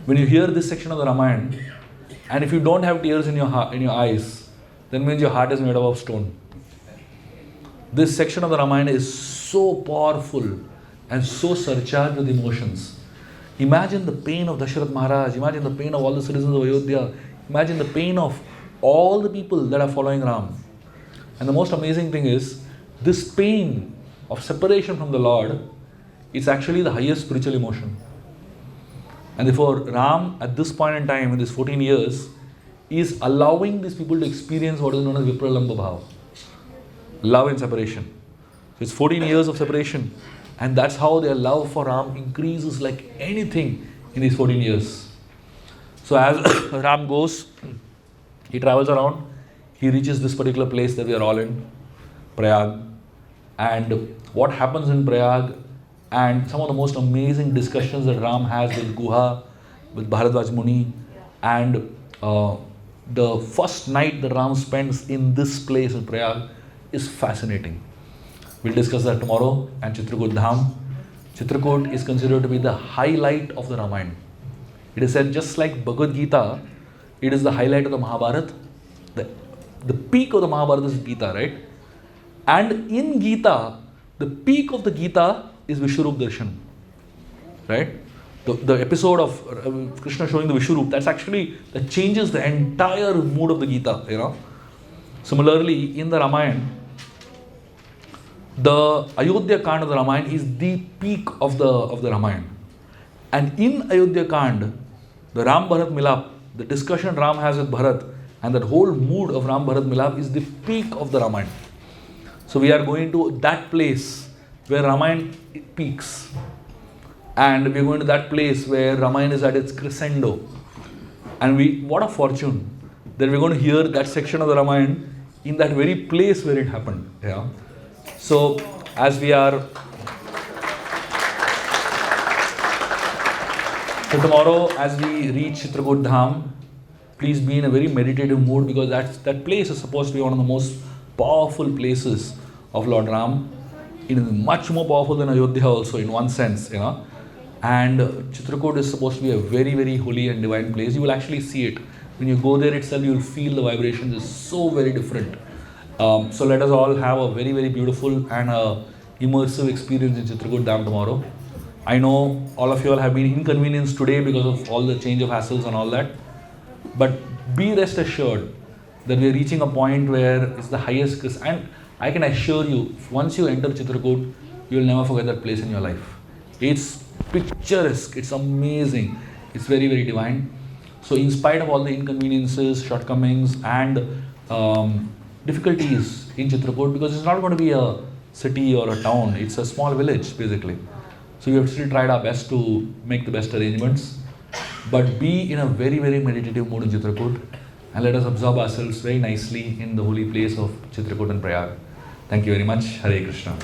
When you hear this section of the Ramayana, and if you don't have tears in your eyes, then means your heart is made up of stone. This section of the Ramayana is so powerful and so surcharged with emotions. Imagine the pain of Dasharath Maharaj, imagine the pain of all the citizens of Ayodhya, imagine the pain of all the people that are following Ram. And the most amazing thing is, this pain of separation from the Lord is actually the highest spiritual emotion. And therefore, Ram, at this point in time, in these 14 years, is allowing these people to experience what is known as Vipralamba Bhava. love and separation. So it's 14 years of separation. And that's how their love for Ram increases like anything in these 14 years. So as Ram goes, he travels around, he reaches this particular place that we are all in, Prayag. And what happens in Prayag, and some of the most amazing discussions that Ram has with Guha, with Bharadwaj Muni, and the first night that Ram spends in this place in Prayag is fascinating. We'll discuss that tomorrow. And Chitrakoot Dham. Chitrakoot is considered to be the highlight of the Ramayana. It is said just like Bhagavad Gita, it is the highlight of the Mahabharata. The peak of the Mahabharata is Gita, right? And in Gita, the peak of the Gita is Vishwarup Darshan, right? The episode of Krishna showing the Vishwarup, that changes the entire mood of the Gita, Similarly, in the Ramayana, the Ayodhya Kanda of the Ramayana is the peak of the Ramayana. And in Ayodhya Kanda, the Ram Bharat Milap, the discussion Ram has with Bharat, and that whole mood of Ram Bharat Milap is the peak of the Ramayana. So we are going to that place where Ramayana peaks. And we are going to that place where Ramayana is at its crescendo. And what a fortune that we're going to hear that section of the Ramayana in that very place where it happened. Yeah. So as we are... So tomorrow as we reach Chitrakoot Dham, please be in a very meditative mood, because that place is supposed to be one of the most powerful places of Lord Ram. It is much more powerful than Ayodhya also in one sense, And Chitrakoot is supposed to be a very, very holy and divine place. You will actually see it. When you go there itself, you will feel the vibrations is so very different. So let us all have a very, very beautiful and immersive experience in Chitrakoot Dham tomorrow. I know all of you all have been inconvenienced today because of all the change of hassles and all that. But be rest assured that we are reaching a point where it's the highest, and I can assure you, once you enter Chitrakoot, you will never forget that place in your life. It's picturesque, it's amazing, it's very, very divine. So in spite of all the inconveniences, shortcomings and difficulties in Chitrakoot, because it's not going to be a city or a town, it's a small village basically. So we have still tried our best to make the best arrangements. But be in a very, very meditative mood in Chitrakoot, and let us absorb ourselves very nicely in the holy place of Chitrakoot and Prayag. Thank you very much. Hare Krishna.